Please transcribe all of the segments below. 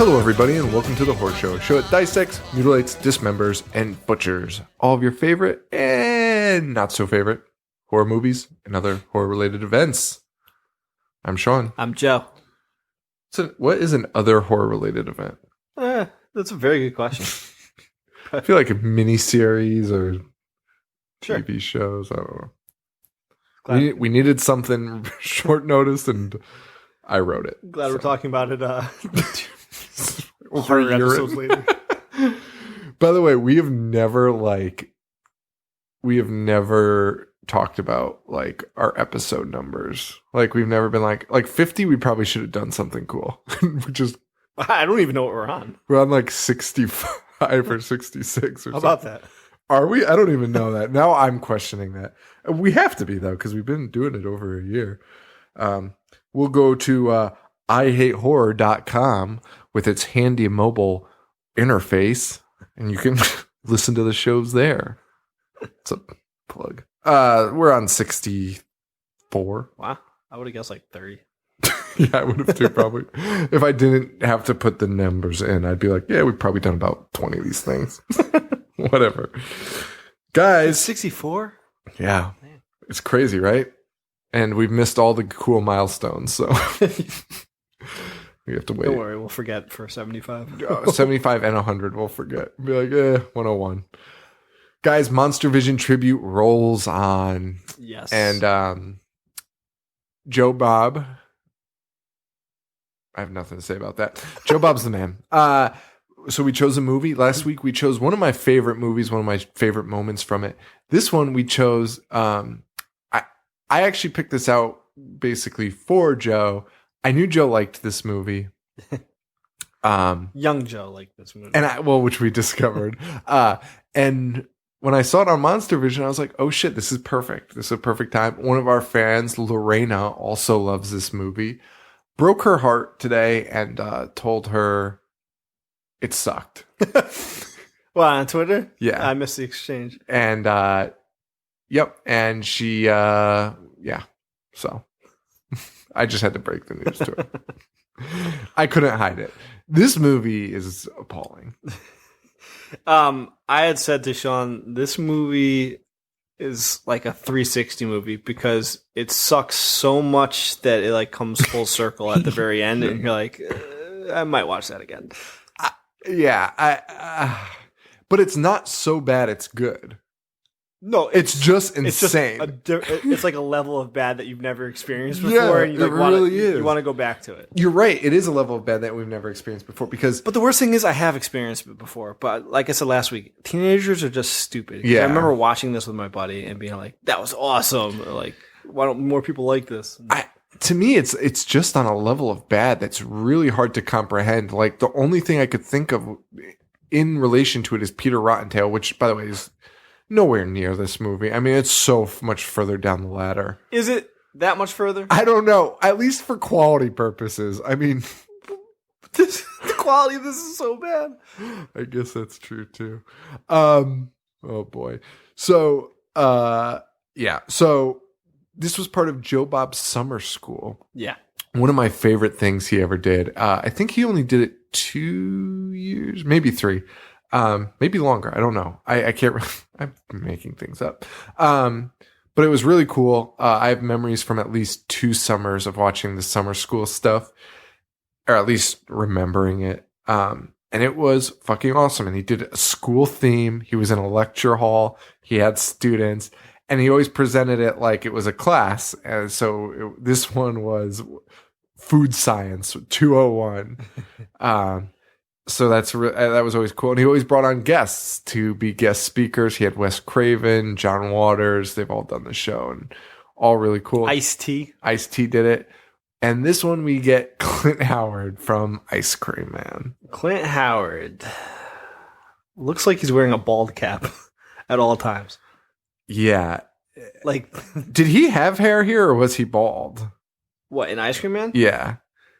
Hello, everybody, and welcome to The Horror Show, a show that dissects, mutilates, dismembers, and butchers all of your favorite and not so favorite horror movies and other horror-related events. I'm Sean. I'm Joe. So, what is an other horror-related event? That's a very good question. I feel like a mini-series or Sure. TV shows. I don't know. We needed something short notice, and I wrote it. Glad we're talking about it Over a year episodes later. By the way, we have never talked about like our episode numbers. Like we've never been like 50. We probably should have done something cool. I don't even know what we're on. We're on like 65 or 66 or How something. about that? Are we? I don't even know that. Now I'm questioning that. We have to be though, because we've been doing it over a year. We'll go to IHateHorror.com with its handy mobile interface, and you can listen to the shows there. It's a plug. We're on 64. Wow. I would have guessed like 30. Yeah, I would have too, probably. If I didn't have to put the numbers in, I'd be like, yeah, we've probably done about 20 of these things. Whatever. Guys. 64? Yeah. It's crazy, right? And we've missed all the cool milestones, so we have to wait. Don't worry, we'll forget for 75. 75 and 100, we'll forget. Be like, 101. Guys, Monstervision tribute rolls on. Yes. And Joe Bob. I have nothing to say about that. Joe Bob's the man. So we chose a movie. Last week we chose one of my favorite movies, one of my favorite moments from it. This one we chose. I actually picked this out basically for Joe. I knew Joe liked this movie. Young Joe liked this movie. And which we discovered. And when I saw it on Monstervision, I was like, oh shit, this is perfect. This is a perfect time. One of our fans, Lorena, also loves this movie. Broke her heart today and told her it sucked. Well, on Twitter? Yeah. I missed the exchange. And yep. And she yeah. So I just had to break the news to her. I couldn't hide it. This movie is appalling. I had said to Sean, this movie is like a 360 movie because it sucks so much that it like comes full circle at the very end, and you're like, I might watch that again. But it's not so bad it's good. No, it's just insane. It's like a level of bad that you've never experienced before. Yeah, and you it really is. You want to go back to it. You're right. It is a level of bad that we've never experienced before because. But the worst thing is, I have experienced it before. But like I said last week, teenagers are just stupid. Yeah. I remember watching this with my buddy and being like, "That was awesome!" Or like, why don't more people like this? To me, it's just on a level of bad that's really hard to comprehend. Like the only thing I could think of in relation to it is Peter Rottentail, which, by the way, is nowhere near this movie. I mean, it's so much further down the ladder. Is it that much further? I don't know. At least for quality purposes. I mean, the quality of this is so bad. I guess that's true too. Oh boy. So, yeah. So this was part of Joe Bob's summer school. Yeah. One of my favorite things he ever did. I think he only did it 2 years, maybe 3. Maybe longer. I don't know. I can't really, I'm making things up. But it was really cool. I have memories from at least 2 summers of watching the summer school stuff, or at least remembering it. And it was fucking awesome. And he did a school theme. He was in a lecture hall. He had students, and he always presented it like it was a class. And so this one was food science 201. So that was always cool. And he always brought on guests to be guest speakers. He had Wes Craven, John Waters. They've all done the show and all really cool. Ice-T. Ice-T did it. And this one we get Clint Howard from Ice Cream Man. Clint Howard looks like he's wearing a bald cap at all times. Yeah. Like, did he have hair here or was he bald? What, in Ice Cream Man? Yeah.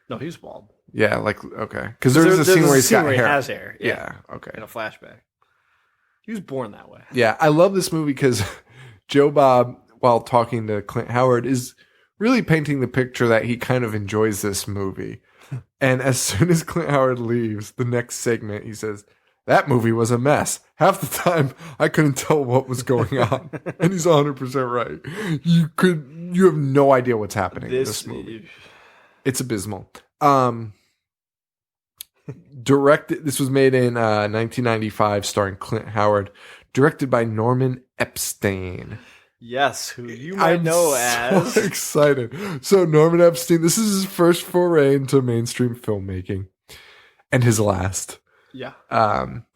No, he was bald. Yeah, like, okay. Because there's a scene where he's got hair. He has hair. Yeah, okay. In a flashback. He was born that way. Yeah, I love this movie because Joe Bob, while talking to Clint Howard, is really painting the picture that he kind of enjoys this movie. And as soon as Clint Howard leaves, the next segment, he says, "That movie was a mess. Half the time, I couldn't tell what was going on." And he's 100% right. You have no idea what's happening in this movie. It's abysmal. This was made in 1995, starring Clint Howard, directed by Norman Epstein. Yes, who you might know as. So excited. So Norman Epstein, this is his first foray into mainstream filmmaking, and his last. Yeah.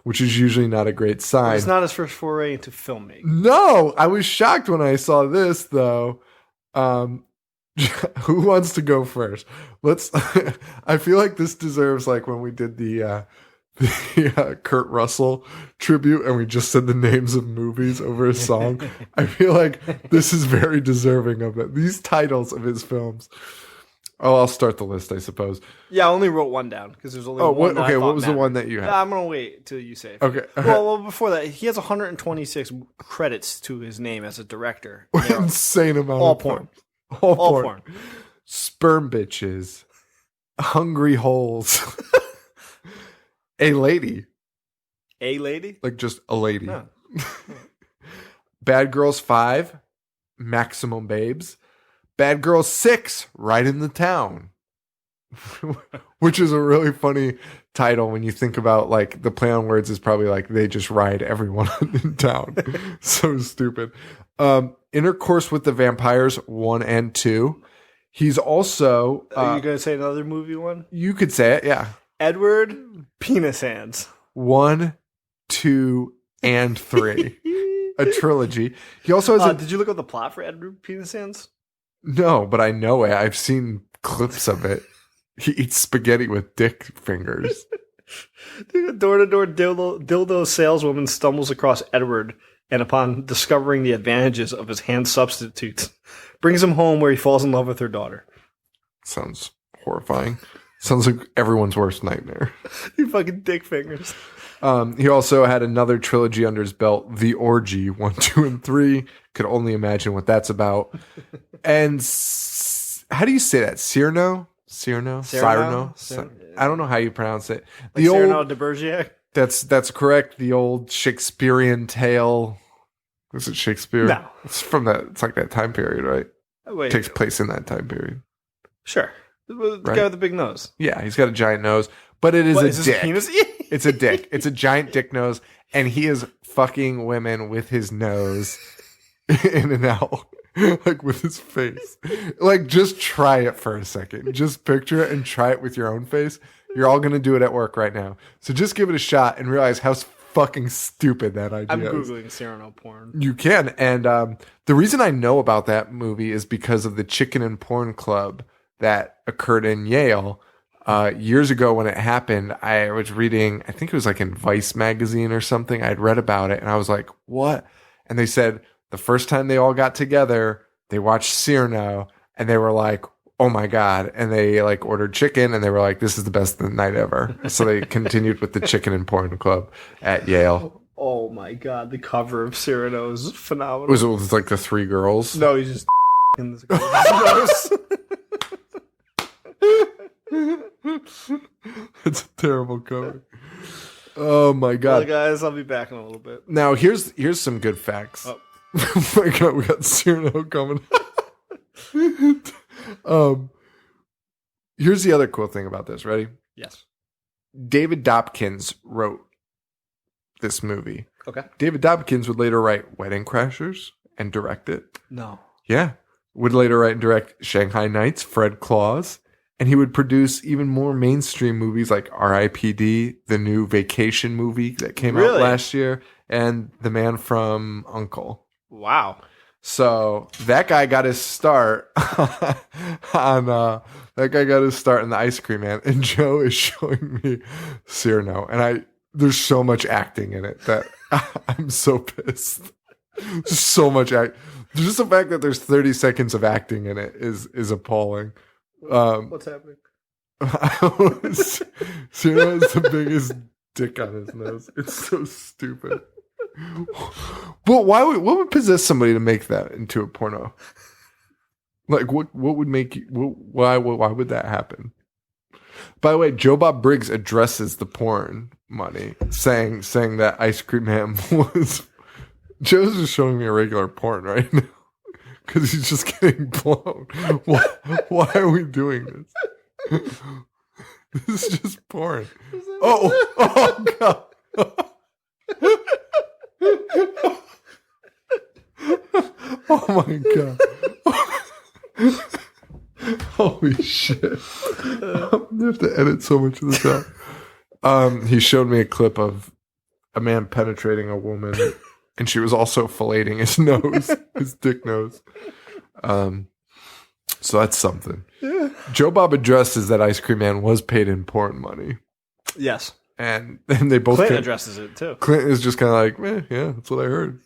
Which is usually not a great sign. It's not his first foray into filmmaking. No, I was shocked when I saw this, though. Who wants to go first? I feel like this deserves, like when we did the Kurt Russell tribute and we just said the names of movies over a song. I feel like this is very deserving of it. These titles of his films. Oh, I'll start the list, I suppose. Yeah, I only wrote one down because there's only one. Okay, what was the one that you had? I'm gonna wait till you say it. Okay. Well, before that, he has 126 credits to his name as a director. Insane amount. All of porn. All porn. Sperm bitches. Hungry holes. A lady. A lady? Like just a lady. No. Bad Girls 5. Maximum Babes. Bad Girls 6. Right in the Town. Which is a really funny title when you think about, like, the play on words is probably like they just ride everyone in town. So stupid. Intercourse with the Vampires 1 and 2. He's also Are you gonna say another movie one? You could say it, yeah. Edward Penis Hands 1, 2, and 3. A trilogy. He also has Did you look up the plot for Edward Penis Hands? No, but I know it. I've seen clips of it. He eats spaghetti with dick fingers. A door-to-door dildo saleswoman stumbles across Edward, and upon discovering the advantages of his hand substitutes, brings him home where he falls in love with her daughter. Sounds horrifying. Sounds like everyone's worst nightmare. You fucking dick fingers. He also had another trilogy under his belt, The Orgy, 1, 2, and 3. Could only imagine what that's about. And how do you say that? Cyrano? I don't know how you pronounce it. Like Cyrano de Bergerac? That's correct. The old Shakespearean tale. Was it Shakespeare? No. It's from that. It's like that time period, right? Wait, takes place in that time period. Sure. The guy with the big nose. Yeah, he's got a giant nose, but it is a dick. Penis? It's a dick. It's a giant dick nose, and he is fucking women with his nose in and out, like with his face. Like, just try it for a second. Just picture it and try it with your own face. You're all gonna do it at work right now. So just give it a shot and realize how fucking stupid that idea is. I'm Googling Cyrano porn. You can. And the reason I know about that movie is because of the Chicken and Porn Club that occurred in Yale. Years ago when it happened, I was reading, I think it was like in Vice magazine or something. I'd read about it and I was like, what? And they said the first time they all got together, they watched Cyrano and they were like, oh my God. And they like ordered chicken and they were like, this is the best night ever. So they continued with the Chicken and Porn Club at Yale. Oh my God. The cover of Cyrano is phenomenal. Was it like the 3 girls? No, he's just in this nose. It's a terrible cover. Oh my God. Well, guys, I'll be back in a little bit. Now here's some good facts. Oh my God, we got Cyrano coming. Here's the other cool thing about this. Ready? Yes. David Dobkins wrote this movie. Okay. David Dobkins would later write Wedding Crashers and direct it. No. Yeah. Would later write and direct Shanghai Nights, Fred Claus. And he would produce even more mainstream movies like R.I.P.D., the new Vacation movie that came out last year, and The Man from U.N.C.L.E. Wow. So that guy got his start on the Ice Cream Man, and Joe is showing me Cyrano, and there's so much acting in it that I'm so pissed. So much just the fact that there's 30 seconds of acting in it is appalling. What's happening? Cyrano has the biggest dick on his nose. It's so stupid. But what would possess somebody to make that into a porno? Like what would make you? Why would that happen? By the way, Joe Bob Briggs addresses the porn money, saying that Ice Cream Man was. Joe's just showing me a regular porn right now because he's just getting blown. Why are we doing this? This is just porn. Oh God. Oh my God. Holy shit. I have to edit so much of this out. He showed me a clip of a man penetrating a woman, and she was also filleting his nose, his dick nose. So that's something. Yeah. Joe Bob addresses that Ice Cream Man was paid in porn money. Yes. And they both... Clint addresses it, too. Clint is just kind of like, yeah, that's what I heard.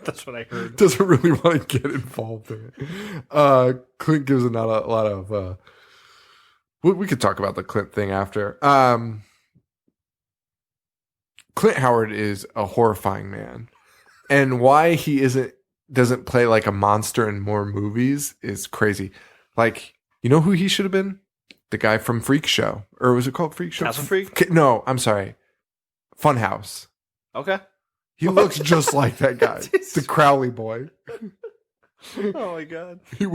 That's what I heard. Doesn't really want to get involved in it. Clint gives a lot of... we could talk about the Clint thing after. Clint Howard is a horrifying man. And why he doesn't play like a monster in more movies is crazy. Like, you know who he should have been? The guy from Freak Show. Or was it called Freak Show? Castle Freak? No, I'm sorry. Funhouse. Okay. He looks just like that guy. The Crowley boy. Oh my God. It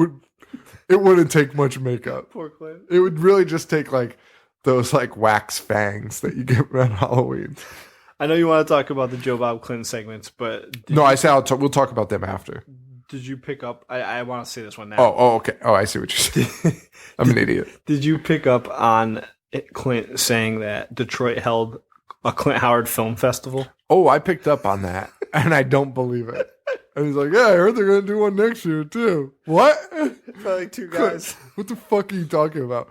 wouldn't take much makeup. Poor Clint. It would really just take like those like wax fangs that you get around Halloween. I know you want to talk about the Joe Bob Clinton segments, but I say we'll talk about them after. Did you pick up? I want to say this one now. Oh, okay. Oh, I see what you're saying. I'm an idiot. Did you pick up on Clint saying that Detroit held a Clint Howard Film Festival? Oh, I picked up on that, and I don't believe it. And he's like, yeah, I heard they're going to do one next year, too. What? Probably two guys. What the fuck are you talking about?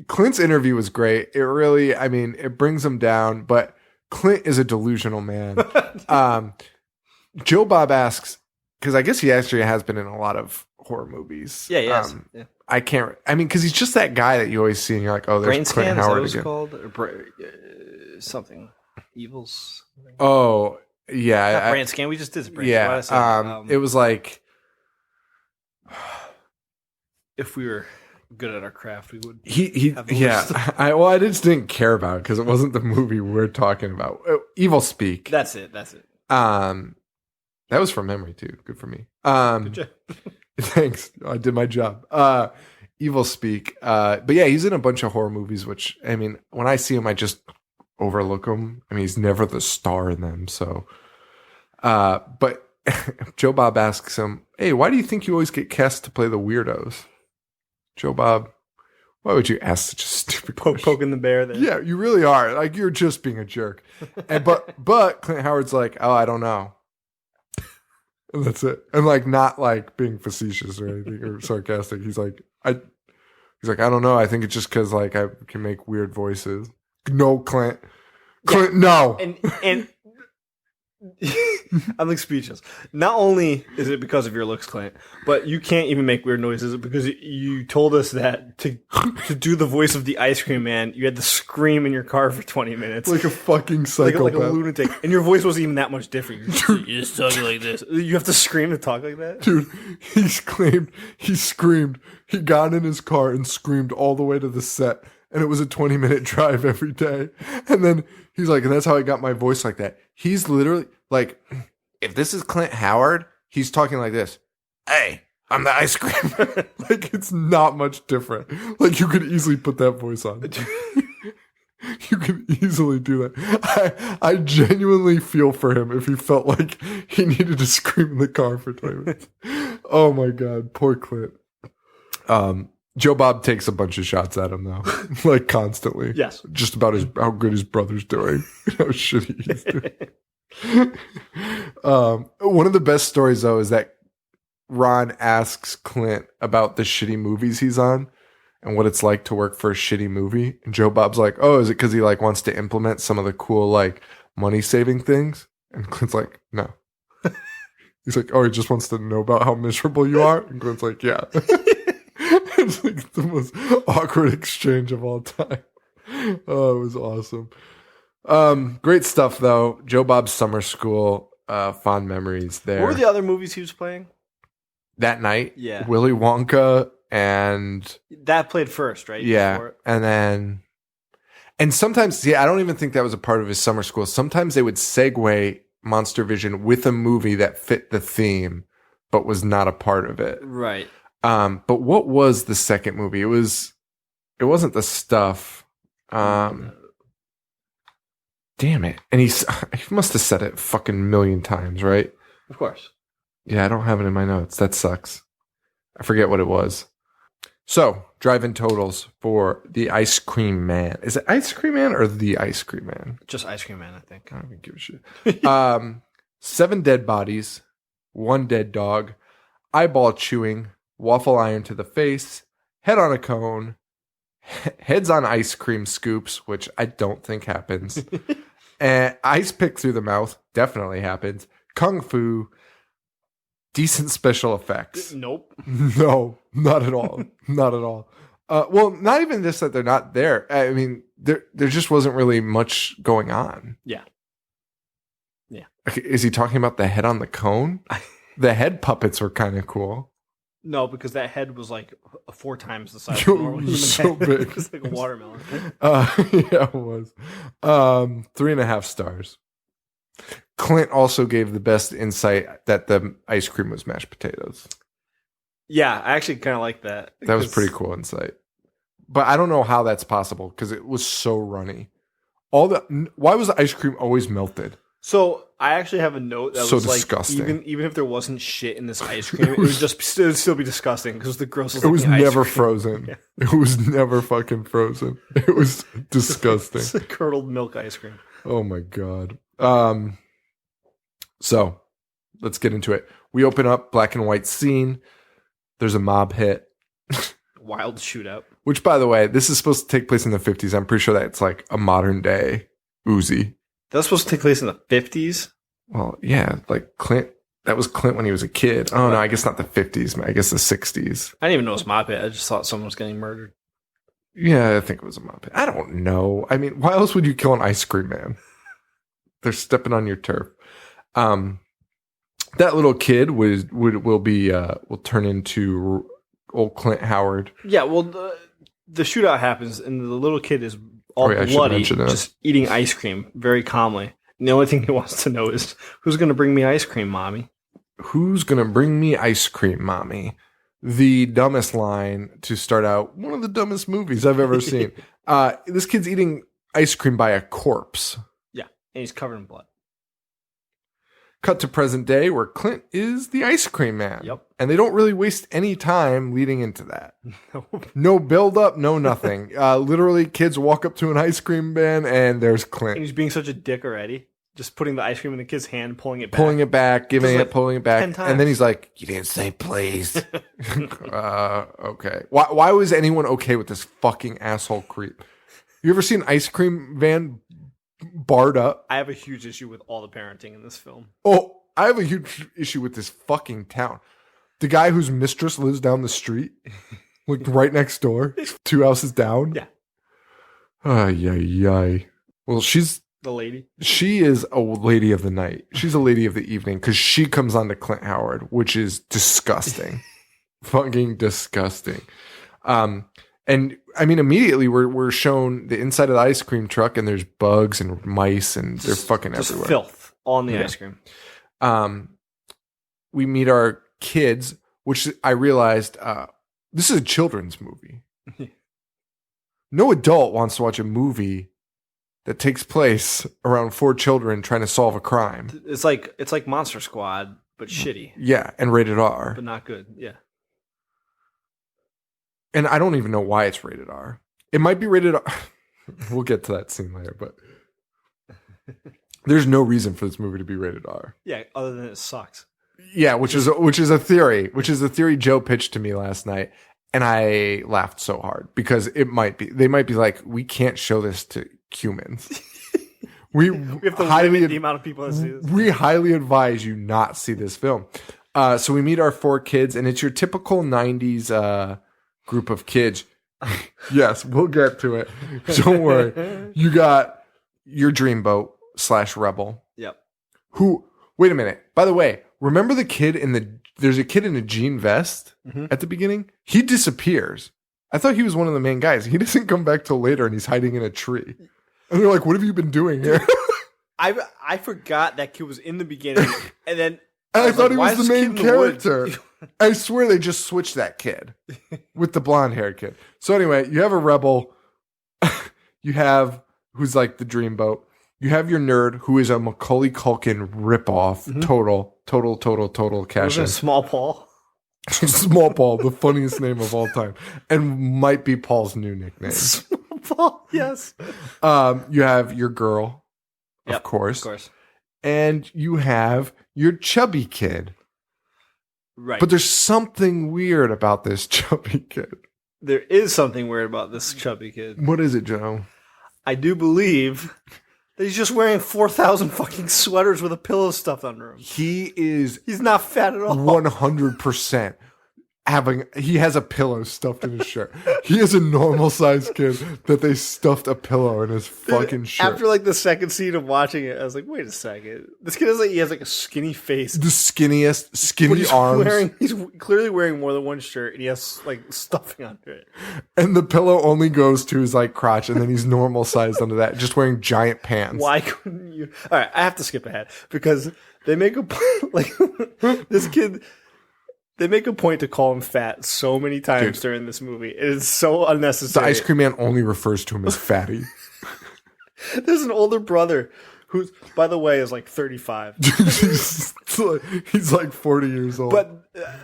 Clint's interview was great. It really, I mean, it brings him down, but Clint is a delusional man. Joe Bob asks, because I guess he actually has been in a lot of horror movies. Yeah, yes. Yeah. Because he's just that guy that you always see and you're like, oh, there's Clint Howard again. Called? Or something. Evils? Oh, yeah. Not Brain Scan, we just did Brain Scan. Yeah, it was like... If we were good at our craft, we would I just didn't care about it because it wasn't the movie we're talking about. Evil Speak. That's it. That was from memory too. Good for me. Good job. Thanks. I did my job. Evil Speak. But yeah, he's in a bunch of horror movies, which, I mean, when I see him, I just overlook him. I mean, he's never the star in them. So, but Joe Bob asks him, hey, why do you think you always get cast to play the weirdos? Joe Bob, why would you ask such a stupid question? Poking the bear there. Yeah, you really are. Like, you're just being a jerk. And but Clint Howard's like, oh, I don't know. And that's it. And like, not like being facetious or anything or sarcastic. He's like, I don't know. I think it's just because like I can make weird voices. No, Clint, no. And I'm like speechless. Not only is it because of your looks, Clint, but you can't even make weird noises because you told us that to do the voice of the Ice Cream Man, you had to scream in your car for 20 minutes. Like a fucking psychopath. Like a lunatic. And your voice wasn't even that much different. You're just talking like this. You have to scream to talk like that? Dude, he screamed. He got in his car and screamed all the way to the set. And it was a 20-minute drive every day. And then he's like, and that's how I got my voice like that. He's literally like, if this is Clint Howard, he's talking like this. Hey, I'm the Ice Cream Man. Like, it's not much different. Like, you could easily put that voice on. You could easily do that. I genuinely feel for him if he felt like he needed to scream in the car for 20 minutes. Oh my God, poor Clint. Joe Bob takes a bunch of shots at him though, like constantly. Yes, just about how good his brother's doing, how shitty he's doing. One of the best stories though is that Ron asks Clint about the shitty movies he's on and what it's like to work for a shitty movie, and Joe Bob's like, "Oh, is it because he like wants to implement some of the cool like money saving things?" And Clint's like, "No." He's like, "Oh, he just wants to know about how miserable you are," and Clint's like, "Yeah." It's like the most awkward exchange of all time. Oh, it was awesome. Great stuff though. Joe Bob's Summer School, fond memories there. What were the other movies he was playing? That night? Yeah. Willy Wonka and that played first, right? yeah, Before it? and sometimes, see, I don't even think that was a part of his summer school. Sometimes they would segue Monstervision with a movie that fit the theme, but was not a part of it. Right. But what was the second movie? It wasn't The Stuff. Damn it. And he must have said it fucking 1,000,000 times, right? Of course. Yeah, I don't have it in my notes. That sucks. I forget what it was. So, drive-in totals for The Ice Cream Man. Is it Ice Cream Man or The Ice Cream Man? Just Ice Cream Man, I think. I don't even give a shit. 7 dead bodies, 1 dead dog, eyeball chewing, waffle iron to the face, head on a cone, heads on ice cream scoops, which I don't think happens, and ice pick through the mouth, definitely happens, kung fu, decent special effects. Nope. No, not at all. Not at all. Well, not even just that they're not there. I mean, there just wasn't really much going on. Yeah. Yeah. Okay, is he talking about the head on the cone? The head puppets were kind of cool. No, because that head was like 4 times the size of a normal human so head. big. It was like a watermelon. Yeah, it was. 3.5 stars. Clint also gave the best insight that the ice cream was mashed potatoes. Yeah, I actually kind of like that. That was pretty cool insight. But I don't know how that's possible because it was so runny. Why was the ice cream always melted? So I actually have a note that So was disgusting. like, even if there wasn't shit in this ice cream, it would still be disgusting because the grossest. It was looking ice never cream. frozen. Yeah. It was never fucking frozen. It was disgusting. It's a curdled milk ice cream. Oh my God. So let's get into it. We open up, black and white scene. There's a mob hit. Wild shootout. Which, by the way, this is supposed to take place in the 50s. I'm pretty sure that it's like a modern day Uzi. That's supposed to take place in the 50s? Well, yeah, like Clint. That was Clint when he was a kid. Oh, no, I guess not the 50s. I guess the 60s. I didn't even know it was mob hit. I just thought someone was getting murdered. Yeah, I think it was a mob hit. I don't know. I mean, why else would you kill an ice cream man? They're stepping on your turf. That little kid will turn into old Clint Howard. Yeah, well, the shootout happens, and the little kid is all I should bloody, mention that. just eating ice cream very calmly. And the only thing he wants to know is, who's going to bring me ice cream, mommy? Who's gonna bring me ice cream, mommy? The dumbest line to start out one of the dumbest movies I've ever seen. This kid's eating ice cream by a corpse. Yeah, and he's covered in blood. Cut to present day where Clint is the ice cream man. Yep. And they don't really waste any time leading into that. No build up, no nothing. Literally, kids walk up to an ice cream van and there's Clint. And he's being such a dick already. Just putting the ice cream in the kid's hand, pulling it back. Pulling it back, giving Just it, pulling it back. 10 times. And then he's like, you didn't say please. Okay. Why was anyone okay with this fucking asshole creep? You ever seen an ice cream van barred up? I have a huge issue with all the parenting in this film. Oh, I have a huge issue with this fucking town. The guy whose mistress lives down the street, like right next door, 2 houses down. Yeah. Ay. Well, The lady. she is a lady of the night. She's a lady of the evening because she comes on to Clint Howard, which is disgusting. Fucking disgusting. And I mean, immediately we're shown the inside of the ice cream truck and there's bugs and mice and they're fucking Just everywhere. filth on the Yeah. ice cream. We meet our kids, which I realized this is a children's movie. No adult wants to watch a movie that takes place around 4 children trying to solve a crime. It's like Monster Squad, but shitty. Yeah, and rated R. But not good. Yeah. And I don't even know why it's rated R. It might be rated R. We'll get to that scene later, but there's no reason for this movie to be rated R. Yeah, other than it sucks. Yeah, which is a theory Joe pitched to me last night, and I laughed so hard because they might be like, we can't show this to humans. We have to limit the amount of people that see this. We highly advise you not see this film. So we meet our 4 kids, and it's your typical 90s group of kids. Yes, we'll get to it. Don't worry. You got your dreamboat / rebel. Yep. Who, wait a minute. By the way, Remember the kid there's a kid in a jean vest at the beginning? He disappears. I thought he was one of the main guys. He doesn't come back till later and he's hiding in a tree. And they're like, what have you been doing here? I forgot that kid was in the beginning, and then I thought he was the main character. I swear they just switched that kid with the blonde haired kid. So anyway, you have a rebel. You have who's like the dreamboat. You have your nerd who is a Macaulay Culkin ripoff. Total cash in. Small Paul. Small Paul, the funniest name of all time, and might be Paul's new nickname. Small Paul, yes. You have your girl, of course, and you have your chubby kid. Right. But there's something weird about this chubby kid. There is something weird about this chubby kid. What is it, Joe? I do believe that he's just wearing 4,000 fucking sweaters with a pillow stuffed under him. He's not fat at all. 100% he has a pillow stuffed in his shirt. He is a normal sized kid that they stuffed a pillow in his fucking shirt. After like the second scene of watching it, I was like, wait a second. This kid he has like a skinny face. The skinniest, skinny arms. He's clearly wearing more than one shirt and he has like stuffing under it. And the pillow only goes to his like crotch and then he's normal sized under that, just wearing giant pants. Why couldn't you? All right, I have to skip ahead because they make a point, like this kid. They make a point to call him fat so many times during this movie. It is so unnecessary. The ice cream man only refers to him as fatty. There's an older brother who, by the way, is like 35. He's like 40 years old. But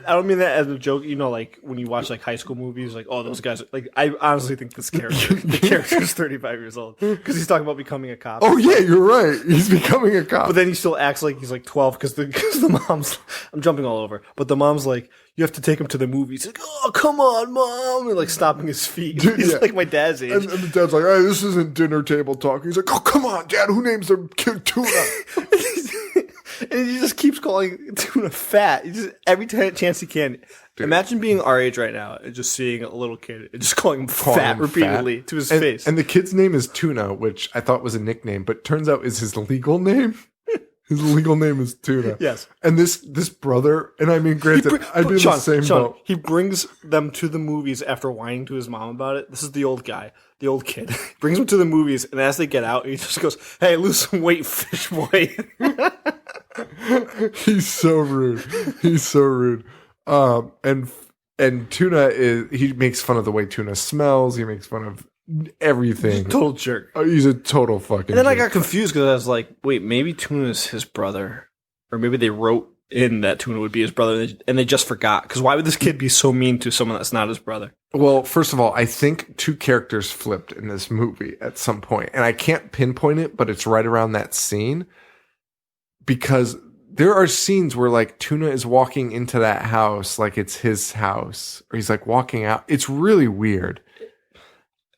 I don't mean that as a joke. You know, like when you watch like high school movies, like, oh, those guys. Like, I honestly think the character is 35 years old because he's talking about becoming a cop. Oh yeah, you're right. He's becoming a cop. But then he still acts like he's like 12 because the mom's. I'm jumping all over, but the mom's like, you have to take him to the movies. He's like, oh, come on, mom, and like stomping his feet. He's like my dad's age. And the dad's like, hey, this isn't dinner table talk. He's like, oh, come on, Dad. Who names their kid Tuna? And he just keeps calling Tuna fat. He just every chance he can. Dude. Imagine being our age right now and just seeing a little kid and just calling him fat repeatedly to his face. And the kid's name is Tuna, which I thought was a nickname, but turns out is his legal name. His legal name is Tuna. Yes. And this brother, and I mean, granted, I'd be in the same boat. He brings them to the movies after whining to his mom about it. This is the old guy, the old kid. Brings them to the movies, and as they get out, he just goes, hey, lose some weight, fish boy. He's so rude. He's so rude. And Tuna he makes fun of the way Tuna smells. He makes fun of everything. Total jerk. Oh, he's a total fucking And then jerk. I got confused because I was like, wait, maybe Tuna's his brother. Or maybe they wrote in that Tuna would be his brother and they just forgot. Because why would this kid be so mean to someone that's not his brother? Well, first of all, I think two characters flipped in this movie at some point. And I can't pinpoint it, but it's right around that scene. Because there are scenes where like Tuna is walking into that house like it's his house. Or he's like walking out. It's really weird.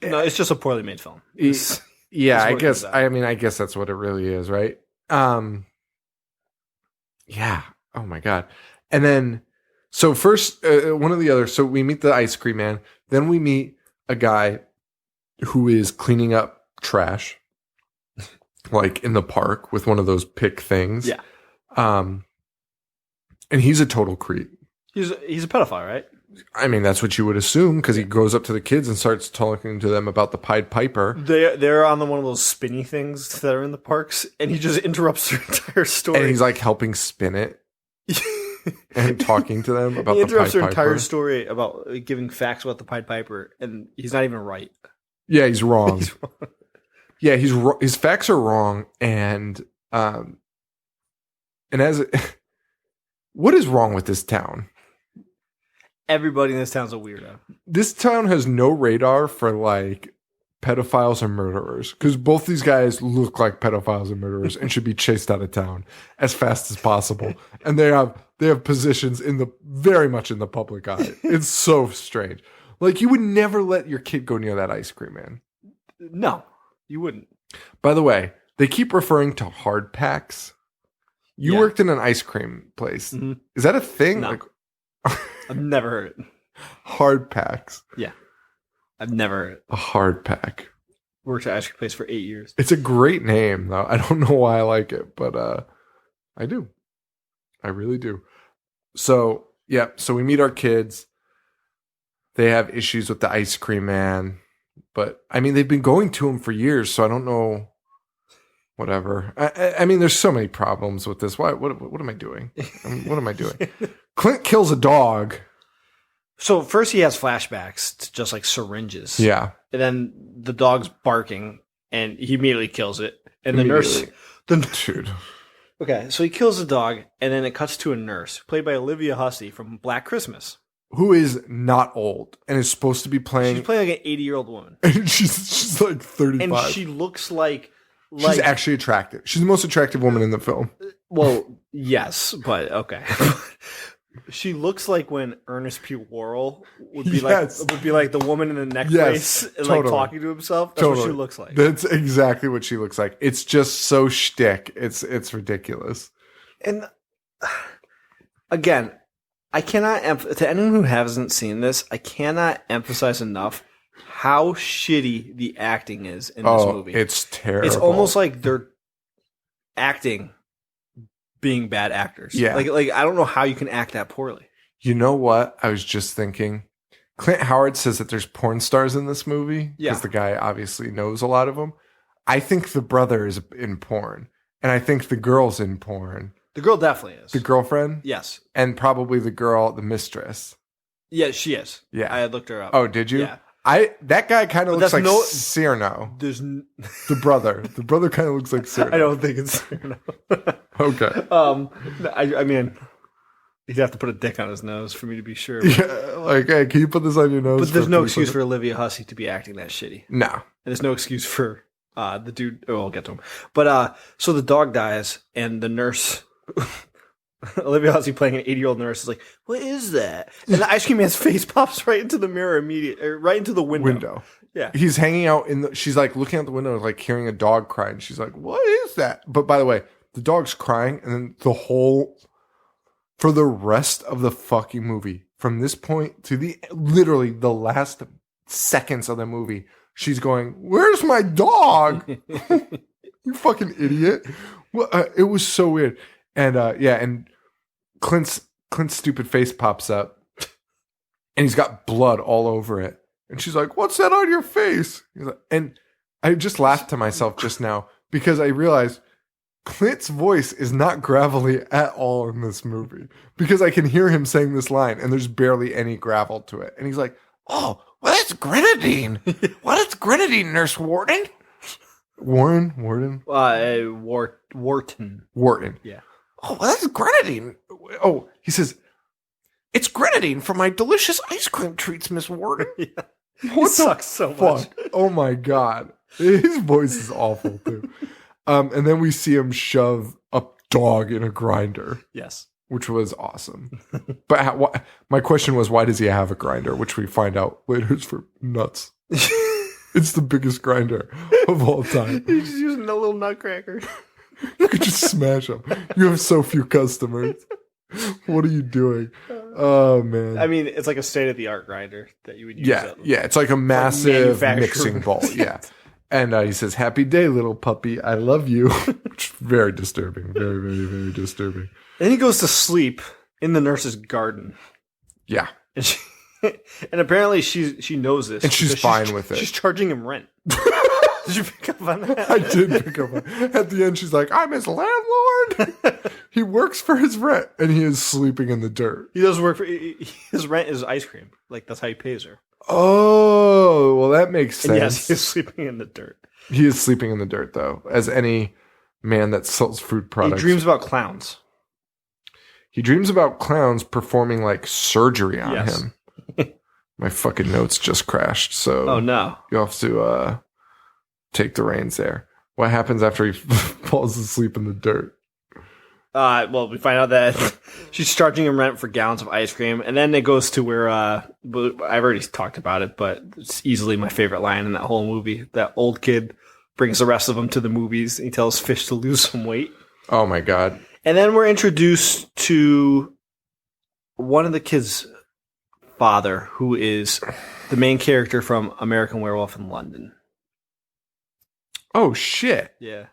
No, it's just a poorly made film. Yeah, I guess. I mean, I guess that's what it really is, right? Yeah. Oh my god. And then, so first, one of the other. So we meet the ice cream man. Then we meet a guy who is cleaning up trash, like in the park with one of those pick things. Yeah. And he's a total creep. He's a pedophile, right? I mean, that's what you would assume because he goes up to the kids and starts talking to them about the Pied Piper. They're on one of those spinny things that are in the parks, and he just interrupts their entire story. And he's like helping spin it and talking to them about the Pied Piper. He interrupts their entire story about giving facts about the Pied Piper, and he's not even right. Yeah, he's wrong. He's wrong. Yeah, his facts are wrong, and what is wrong with this town? Everybody in this town's a weirdo. This town has no radar for like pedophiles and murderers because both these guys look like pedophiles and murderers and should be chased out of town as fast as possible. And they have positions very much in the public eye. It's so strange. Like you would never let your kid go near that ice cream man. No, you wouldn't. By the way, they keep referring to hard packs. You worked in an ice cream place. Mm-hmm. Is that a thing? No. Like, I've never heard it. Hard packs. Yeah. I've never heard it. A hard pack. Worked at ice cream place for 8 years. It's a great name, though. I don't know why I like it, but I do. I really do. So, yeah. So we meet our kids. They have issues with the ice cream man. But, I mean, they've been going to him for years, so I don't know. Whatever. I mean, there's so many problems with this. What am I doing? What am I doing? Clint kills a dog. So first he has flashbacks to just like syringes. Yeah. And then the dog's barking and he immediately kills it. And the nurse... Dude. Okay, so he kills the dog and then it cuts to a nurse, played by Olivia Hussey from Black Christmas. Who is not old and is supposed to be playing... She's playing like an 80-year-old woman. And she's like 35. And she looks like... She's actually attractive. She's the most attractive woman in the film. Well, yes, but okay. She looks like when Ernest P. Worrell would be like the woman in the neck brace and like talking to himself. That's what she looks like. That's exactly what she looks like. It's just so shtick. It's ridiculous. And again, I cannot to anyone who hasn't seen this, I cannot emphasize enough how shitty the acting is in this movie. It's terrible. It's almost like they're acting being bad actors. Yeah. Like I don't know how you can act that poorly. You know what? I was just thinking. Clint Howard says that there's porn stars in this movie. Yeah. Because the guy obviously knows a lot of them. I think the brother is in porn. And I think the girl's in porn. The girl definitely is. The girlfriend? Yes. And probably the girl, the mistress. Yeah, she is. Yeah. I had looked her up. Oh, did you? Yeah. That guy kind of looks like Cyrano. There's the brother. The brother kind of looks like Cyrano. I don't think it's Cyrano. Okay. I mean, he'd have to put a dick on his nose for me to be sure. Yeah, like, hey, can you put this on your nose? But there's no excuse for Olivia Hussey to be acting that shitty. No. And there's no excuse for the dude. Oh, I'll get to him. But so the dog dies, and the nurse. Olivia Hussey playing an 80-year-old nurse is like, what is that? And the ice cream man's face pops right into the mirror right into the window. Yeah. He's hanging out she's like looking out the window, like hearing a dog cry. And she's like, what is that? But by the way, the dog's crying. And then for the rest of the fucking movie, from this point to literally the last seconds of the movie, she's going, where's my dog? You fucking idiot. Well, it was so weird. And and Clint's stupid face pops up, and he's got blood all over it. And she's like, "What's that on your face?" He's like, and I just laughed to myself just now because I realized Clint's voice is not gravelly at all in this movie because I can hear him saying this line, and there's barely any gravel to it. And he's like, "Oh, well, that's grenadine. What is grenadine, Nurse Warden?" Warden? Wharton. Yeah. Oh, well, that's grenadine. Oh, he says, it's grenadine for my delicious ice cream treats, Miss Warden. Yeah. What sucks so much. Oh my God. His voice is awful too. And then we see him shove a dog in a grinder. Yes. Which was awesome. But my question was, why does he have a grinder? Which we find out later is for nuts. It's the biggest grinder of all time. He's just using a little nutcracker. You could just smash them. You have so few customers. What are you doing? Oh, man. I mean, it's like a state-of-the-art grinder that you would use. Yeah, it's like a massive mixing bowl. Yeah. And he says, happy day, little puppy. I love you. Which is very disturbing. Very, very, very disturbing. Then he goes to sleep in the nurse's garden. Yeah. And apparently she knows this. And she's fine with it. She's charging him rent. Did you pick up on that? I did pick up on it. At the end, she's like, I'm his landlord. He works for his rent, and he is sleeping in the dirt. He does work for... His rent is ice cream. Like, that's how he pays her. Oh, well, that makes sense. And yes, he's sleeping in the dirt. He is sleeping in the dirt, though, as any man that sells food products. He dreams about clowns. He dreams about clowns performing, like, surgery on him. My fucking notes just crashed, so... Oh, no. You'll have to take the reins there. What happens after he falls asleep in the dirt? Well, we find out that she's charging him rent for gallons of ice cream, and then it goes to where I've already talked about it, but it's easily my favorite line in that whole movie. That old kid brings the rest of them to the movies, and he tells Fish to lose some weight. Oh my God. And then we're introduced to one of the kids' father, who is the main character from American Werewolf in London. Oh, shit. Yeah.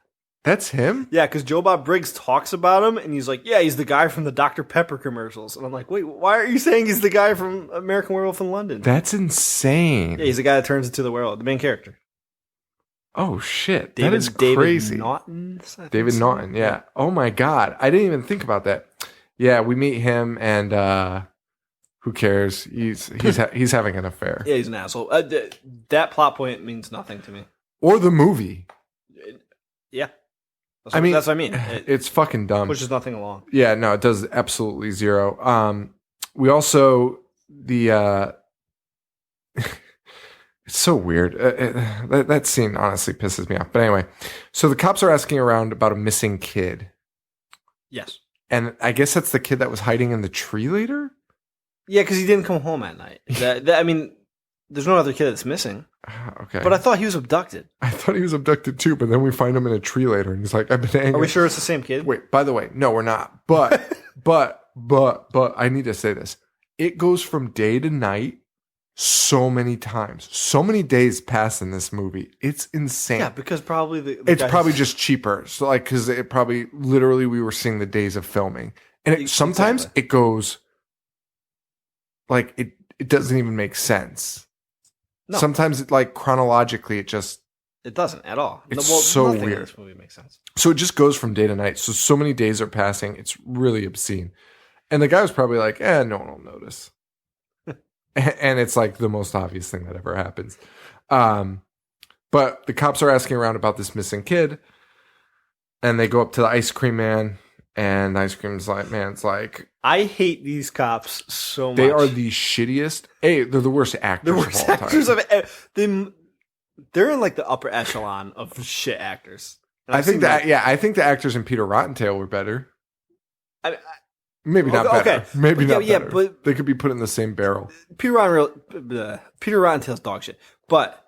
That's him? Yeah, because Joe Bob Briggs talks about him, and he's like, yeah, he's the guy from the Dr. Pepper commercials. And I'm like, wait, why are you saying he's the guy from American Werewolf in London? That's insane. Yeah, he's the guy that turns into the werewolf, the main character. Oh, shit. That is crazy. David Naughton? David Naughton, yeah. Oh, my God. I didn't even think about that. Yeah, we meet him, and who cares? He's having an affair. Yeah, he's an asshole. That plot point means nothing to me. Or the movie. Yeah. That's what I mean. It's fucking dumb. Pushes nothing along. Yeah, no, it does absolutely zero. We also it's so weird. That scene honestly pisses me off. But anyway, so the cops are asking around about a missing kid. Yes. And I guess that's the kid that was hiding in the tree later? Yeah, because he didn't come home at night. I mean, there's no other kid that's missing. Okay. But I thought he was abducted. I thought he was abducted too, but then we find him in a tree later, and he's like, I've been hanging. Are we sure it's the same kid? Wait, by the way, no, we're not. But, but I need to say this. It goes from day to night so many times. So many days pass in this movie. It's insane. Yeah, because probably it's probably just cheaper. So like, because it probably literally we were seeing the days of filming, and sometimes it goes like it doesn't even make sense. No. Sometimes it like chronologically it doesn't at all. It's so weird. In this movie makes sense. So it just goes from day to night. So many days are passing. It's really obscene. And the guy was probably like, no one will notice. And it's like the most obvious thing that ever happens. But the cops are asking around about this missing kid. And they go up to the ice cream man. And the ice cream's like, man, it's like... I hate these cops so much. They are the shittiest. They're the worst actors of all time. They're in like the upper echelon of shit actors. I think the actors in Peter Rottentail were better. Maybe not better. Okay. Maybe not better. Yeah, but they could be put in the same barrel. Peter Rottentail's dog shit. But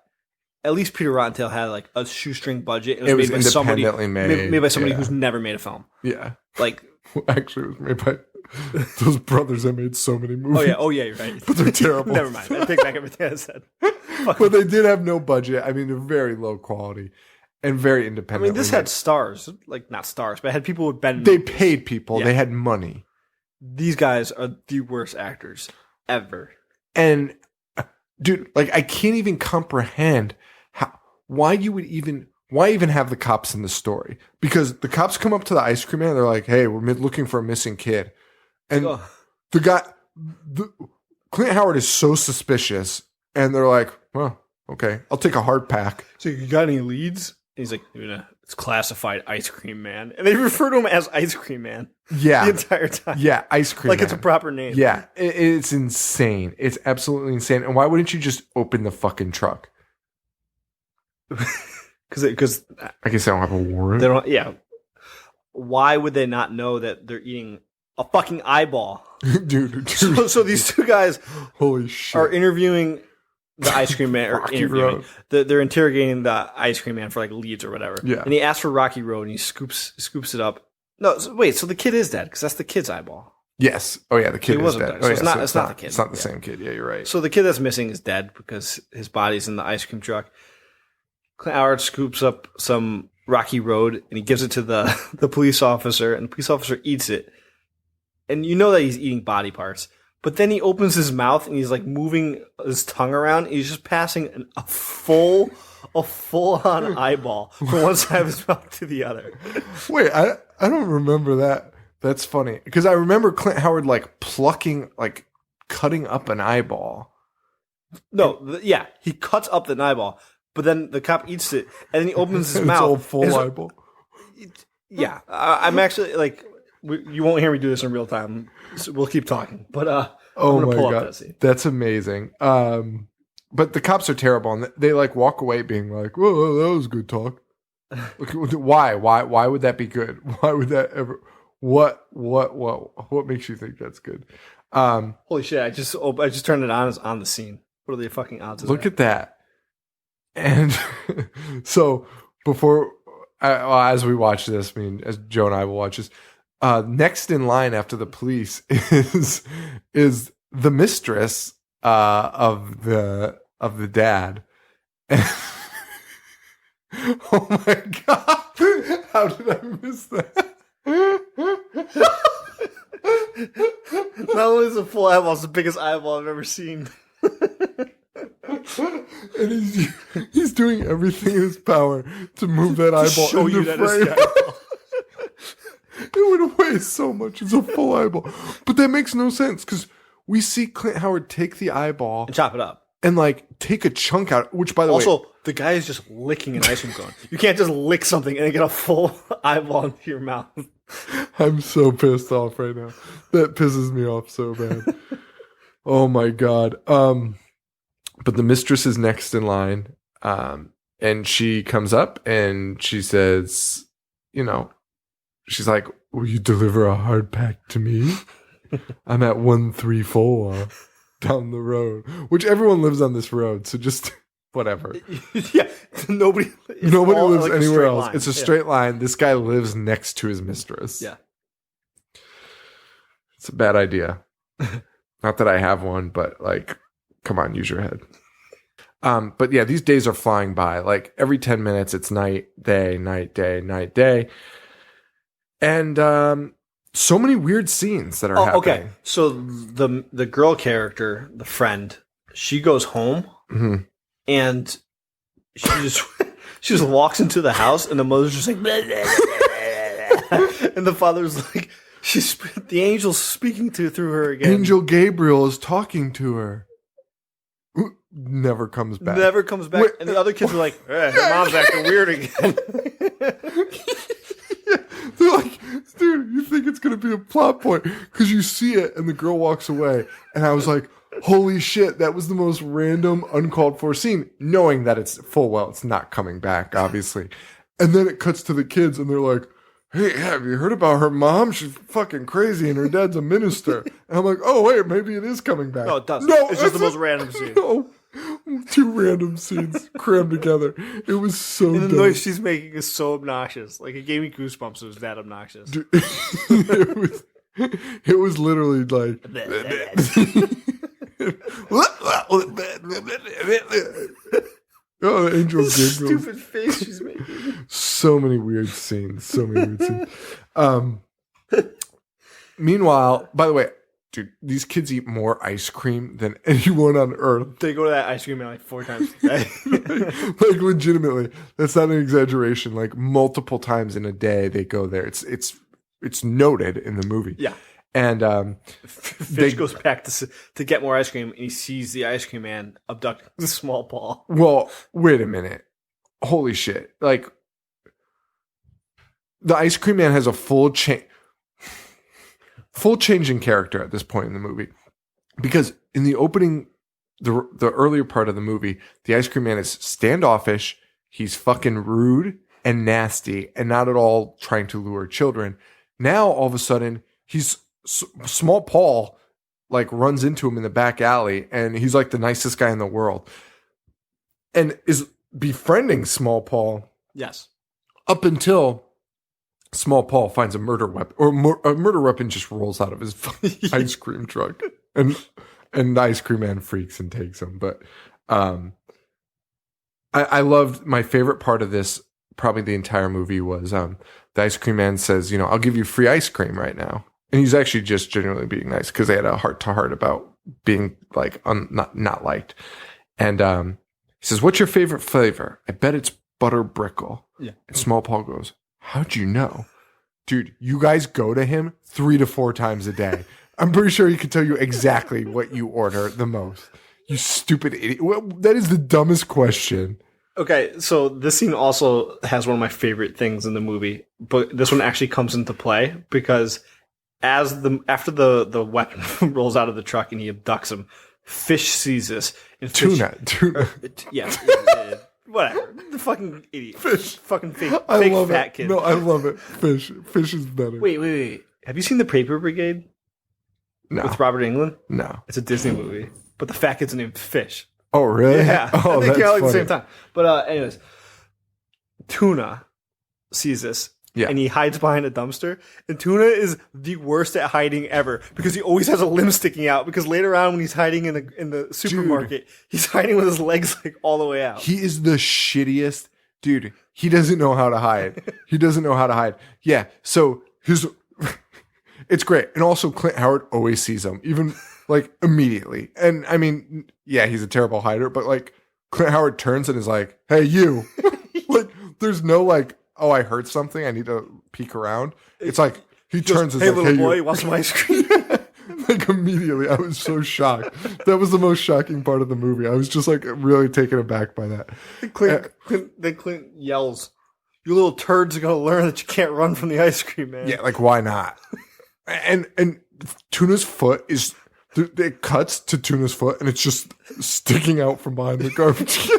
at least Peter Rottentail had like a shoestring budget. It was independently made by somebody who's never made a film. Yeah. Like, actually, it was made by those brothers that made so many movies. Oh yeah, you're right. But they're terrible. Never mind. I take back everything I said. But they did have no budget. I mean, they're very low quality and very independent. I mean, this had stars, like not stars, but it had people who'd been. They paid people. Yeah. They had money. These guys are the worst actors ever. And dude, like I can't even comprehend why even have the cops in the story? Because the cops come up to the ice cream man, and they're like, "Hey, we're looking for a missing kid," and Clint Howard is so suspicious, and they're like, "Well, okay, I'll take a hard pack." So you got any leads? And he's like, "It's classified ice cream man," and they refer to him as ice cream man. Yeah, the entire time. Yeah, ice cream. Like man. It's a proper name. Yeah, it's insane. It's absolutely insane. And why wouldn't you just open the fucking truck? Because I guess they don't have a warrant. They don't. Yeah. Why would they not know that they're eating a fucking eyeball, dude? So these two guys, holy shit, are interviewing the ice cream man, or they're interrogating the ice cream man for like leads or whatever. Yeah. And he asks for Rocky Road, and he scoops it up. No, wait. So the kid is dead because that's the kid's eyeball. Yes. Oh yeah, the kid is dead. So it's not the kid. It's not the same kid. Yeah, you're right. So the kid that's missing is dead because his body's in the ice cream truck. Clint Howard scoops up some Rocky Road and he gives it to the police officer, and the police officer eats it. And you know that he's eating body parts. But then he opens his mouth and he's like moving his tongue around. And he's just passing a full on eyeball from one side of his mouth to the other. Wait, I don't remember that. That's funny. Because I remember Clint Howard like cutting up an eyeball. No, he cuts up the eyeball. But then the cop eats it, and then he opens his mouth. It's all full eyeball. Yeah, I'm actually like, you won't hear me do this in real time. So we'll keep talking. But I'm gonna pull up that scene. That's amazing. But the cops are terrible, and they like walk away being like, "Whoa, that was good talk." Why? Why would that be good? Why would that ever? What makes you think that's good? Holy shit! I just turned it on. It's on the scene. What are the fucking odds of that? Look at that. And so as we watch this, as Joe and I will watch this, next in line after the police is the mistress of the dad. Oh my god! How did I miss that? Not only is a full eyeball, it's the biggest eyeball I've ever seen. And he's doing everything in his power to move that eyeball show into you that frame. it's the eyeball. It would weigh so much as a full eyeball. But that makes no sense because we see Clint Howard take the eyeball And chop it up. and like take a chunk out, which by the way. Also, the guy is just licking an ice cream cone. You can't just lick something and then get a full eyeball into your mouth. I'm so pissed off right now. That pisses me off so bad. Oh my God. But the mistress is next in line. And she comes up and she says, you know, she's like, will you deliver a hard pack to me? I'm at 134 down the road, which everyone lives on this road. So just whatever. Yeah. Nobody lives like anywhere else. line. It's a straight line. This guy lives next to his mistress. Yeah. It's a bad idea. Not that I have one, but like, come on, use your head. But yeah, these days are flying by. Like every 10 minutes, it's night, day, night, day, night, day. And so many weird scenes that are happening. Okay. So the girl character, the friend, she goes home and she just walks into the house and the mother's just like blah, blah, blah, blah. And the father's like the angel's speaking through her again. Angel Gabriel is talking to her. Never comes back. Never comes back. Wait, and the other kids are like, her mom's acting weird again. They're like, dude, you think it's going to be a plot point because you see it and the girl walks away. And I was like, holy shit, that was the most random, uncalled for scene, knowing that it's full well, it's not coming back, obviously. And then it cuts to the kids and they're like, hey, have you heard about her mom? She's fucking crazy and her dad's a minister. And I'm like, oh, wait, maybe it is coming back. No, it doesn't. No, it's just the most random scene. No. Two random scenes crammed together. It was so And the dumb. noise she's making is so obnoxious. Like, it gave me goosebumps. It was that obnoxious. Dude, it was literally like... Oh, the angel giggles. Stupid face she's making. So many weird scenes. Meanwhile, by the way, dude, these kids eat more ice cream than anyone on earth. They go to that ice cream man like 4 times a day. Like legitimately, that's not an exaggeration. Like multiple times in a day, they go there. It's noted in the movie. Yeah. And Fish goes back to get more ice cream, and he sees the ice cream man abducting the small Paul. Well, wait a minute. Holy shit. Like, the ice cream man has a full change in character at this point in the movie. Because in the opening, the earlier part of the movie, the ice cream man is standoffish, he's fucking rude and nasty, and not at all trying to lure children. Now, all of a sudden, he's... Small Paul like runs into him in the back alley and he's like the nicest guy in the world and is befriending Small Paul. Yes. Up until Small Paul finds a murder weapon or a murder weapon just rolls out of his ice cream truck and the ice cream man freaks and takes him. But I loved my favorite part of this, probably the entire movie, was the ice cream man says, I'll give you free ice cream right now. And he's actually just genuinely being nice because they had a heart-to-heart about being like not liked. And he says, "What's your favorite flavor?" "I bet it's butter brickle." Yeah. And Small Paul goes, "How'd you know?" Dude, you guys go to him 3 to 4 times a day. I'm pretty sure he can tell you exactly what you order the most. You stupid idiot. Well, that is the dumbest question. Okay, so this scene also has one of my favorite things in the movie, but this one actually comes into play because after the weapon rolls out of the truck and he abducts him, Fish sees this. And Tuna. Yeah, whatever. The fucking idiot. Fish. Fucking fake love fat it. kid. No, I love it. Fish is better. Wait. Have you seen The Paper Brigade? No. With Robert Englund? No. It's a Disney movie. But the fat kid's named Fish. Oh, really? Yeah. Oh, I think that's you're all at the funny. same time. But anyways, Tuna sees this. Yeah. And he hides behind a dumpster. And Tuna is the worst at hiding ever because he always has a limb sticking out. Because later on, when he's hiding in the supermarket, he's hiding with his legs like all the way out. He is the shittiest dude. He doesn't know how to hide. He doesn't know how to hide. Yeah. So it's great. And also Clint Howard always sees him, even like immediately. And I mean, yeah, he's a terrible hider, but like Clint Howard turns and is like, hey, you. Like, there's no like, oh, I heard something. I need to peek around. It's like he turns and hey, is like, little hey, boy, you. want some ice cream? Like immediately, I was so shocked. That was the most shocking part of the movie. I was just like really taken aback by that. Clint yells, "You little turds are gonna learn that you can't run from the ice cream, man." Yeah, like why not? And Tuna's foot is. It cuts to Tuna's foot, and it's just sticking out from behind the garbage can.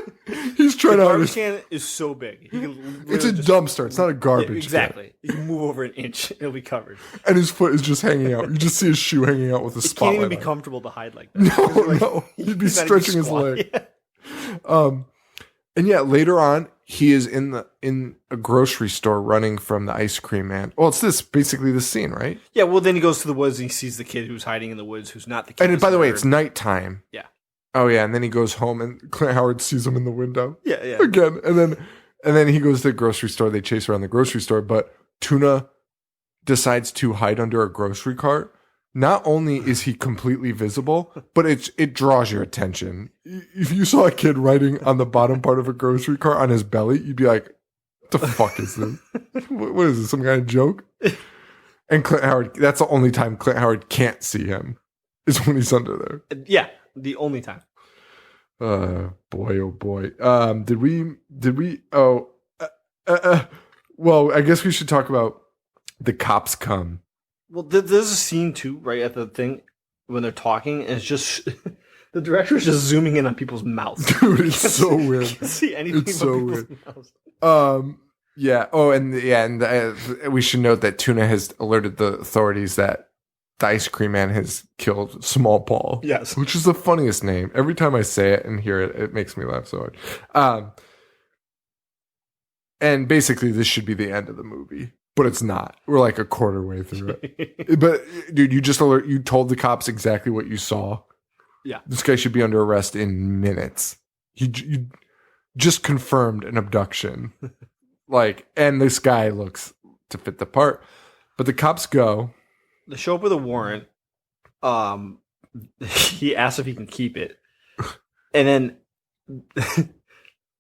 He's trying the to. garbage can is so big. It's a dumpster. It's not a garbage. Exactly. can. You can move over an inch, it'll be covered. And his foot is just hanging out. You just see his shoe hanging out with a It spotlight. can't even be on it. comfortable to hide like that. No. He'd be stretching his leg. Yeah. And yeah, later on, he is in a grocery store running from the ice cream man. Well, it's basically this scene, right? Yeah, well, then he goes to the woods and he sees the kid who's hiding in the woods, who's not the kid. And by the way, it's nighttime. Yeah. Oh yeah, and then he goes home and Clint Howard sees him in the window. Yeah. Again, and then he goes to the grocery store. They chase around the grocery store, but Tuna decides to hide under a grocery cart. Not only is he completely visible, but it draws your attention. If you saw a kid riding on the bottom part of a grocery cart on his belly, you'd be like, "What the fuck is this? What is this? Some kind of joke?" And Clint Howard, that's the only time Clint Howard can't see him, is when he's under there. Yeah, the only time. Boy, oh boy. Did we? Oh, well, I guess we should talk about the cops come. Well, there's a scene too, right at the thing when they're talking, and it's just the director is just zooming in on people's mouths. Dude, it's so weird. You can't see anything It's but so people's weird. mouths. Yeah. Oh, and we should note that Tuna has alerted the authorities that the ice cream man has killed Small Paul. Yes, which is the funniest name. Every time I say it and hear it, it makes me laugh so hard. And basically, this should be the end of the movie. But it's not. We're like a quarter way through it. But dude, you told the cops exactly what you saw. Yeah. This guy should be under arrest in minutes. You just confirmed an abduction. And this guy looks to fit the part. But the cops go. They show up with a warrant. He asks if he can keep it. And then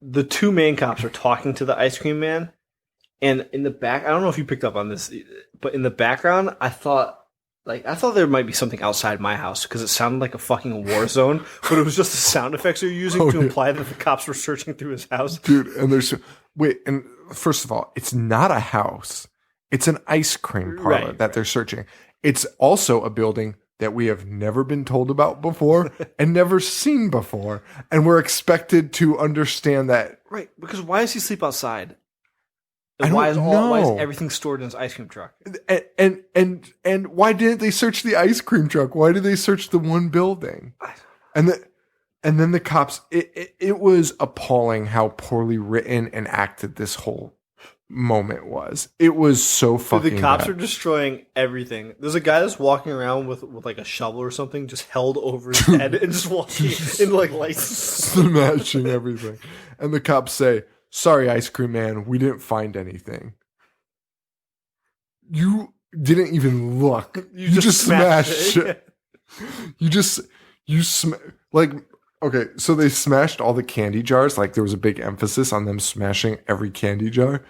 the two main cops are talking to the ice cream man. And in the back, I don't know if you picked up on this, but in the background, I thought there might be something outside my house because it sounded like a fucking war zone, but it was just the sound effects they're using to imply that the cops were searching through his house. Dude, and first of all, it's not a house. It's an ice cream parlor that they're searching. It's also a building that we have never been told about before and never seen before. And we're expected to understand that. Right, because why does he sleep outside? Why is everything stored in his ice cream truck? And why didn't they search the ice cream truck? Why did they search the one building? And then the cops. It was appalling how poorly written and acted this whole moment was. It was so fucking. The cops bad. are destroying everything. There's a guy that's walking around with like a shovel or something, just held over his head and just walking into like lights, smashing everything. And the cops say, "Sorry, ice cream man, we didn't find anything." You didn't even look. You just smashed it. Okay, so they smashed all the candy jars. Like there was a big emphasis on them smashing every candy jar.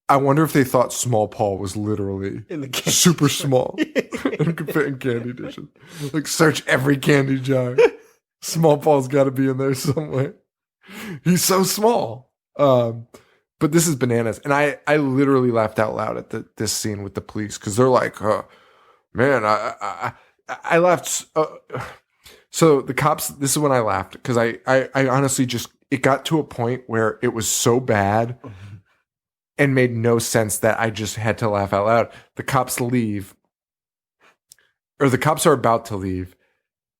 I wonder if they thought Small Paul was literally in the candy super small and could fit in candy dishes. Like search every candy jar. Small Paul's got to be in there somewhere. He's so small. But this is bananas. And I literally laughed out loud at this scene with the police because they're like, man, I laughed. So the cops, this is when I laughed because I honestly it got to a point where it was so bad and made no sense that I just had to laugh out loud. The cops leave, or the cops are about to leave,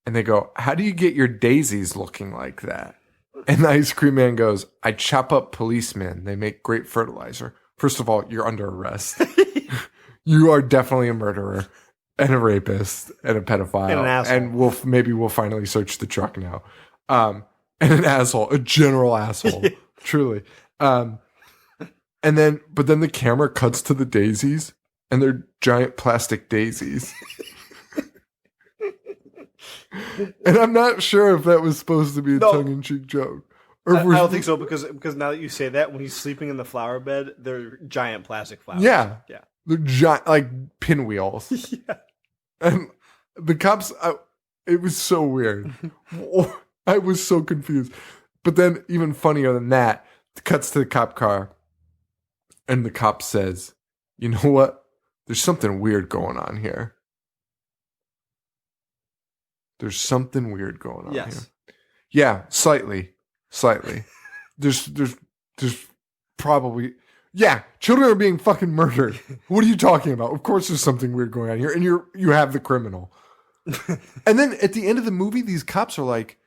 and they go, "How do you get your daisies looking like that?" And the ice cream man goes, "I chop up policemen. They make great fertilizer." First of all, you're under arrest. You are definitely a murderer and a rapist and a pedophile. And an asshole. And maybe we'll finally search the truck now. And an asshole, a general asshole, truly. But then the camera cuts to the daisies, and they're giant plastic daisies. And I'm not sure if that was supposed to be a tongue-in-cheek joke. I don't think so because now that you say that, when he's sleeping in the flower bed, they're giant plastic flowers. Yeah. Yeah. They're giant, like pinwheels. Yeah. And the cops, it was so weird. I was so confused. But then, even funnier than that, it cuts to the cop car, and the cop says, "You know what? There's something weird going on here. There's something weird going on here." Yeah, slightly. There's probably, yeah, children are being fucking murdered. What are you talking about? Of course there's something weird going on here, and you have the criminal. And then at the end of the movie, these cops are like,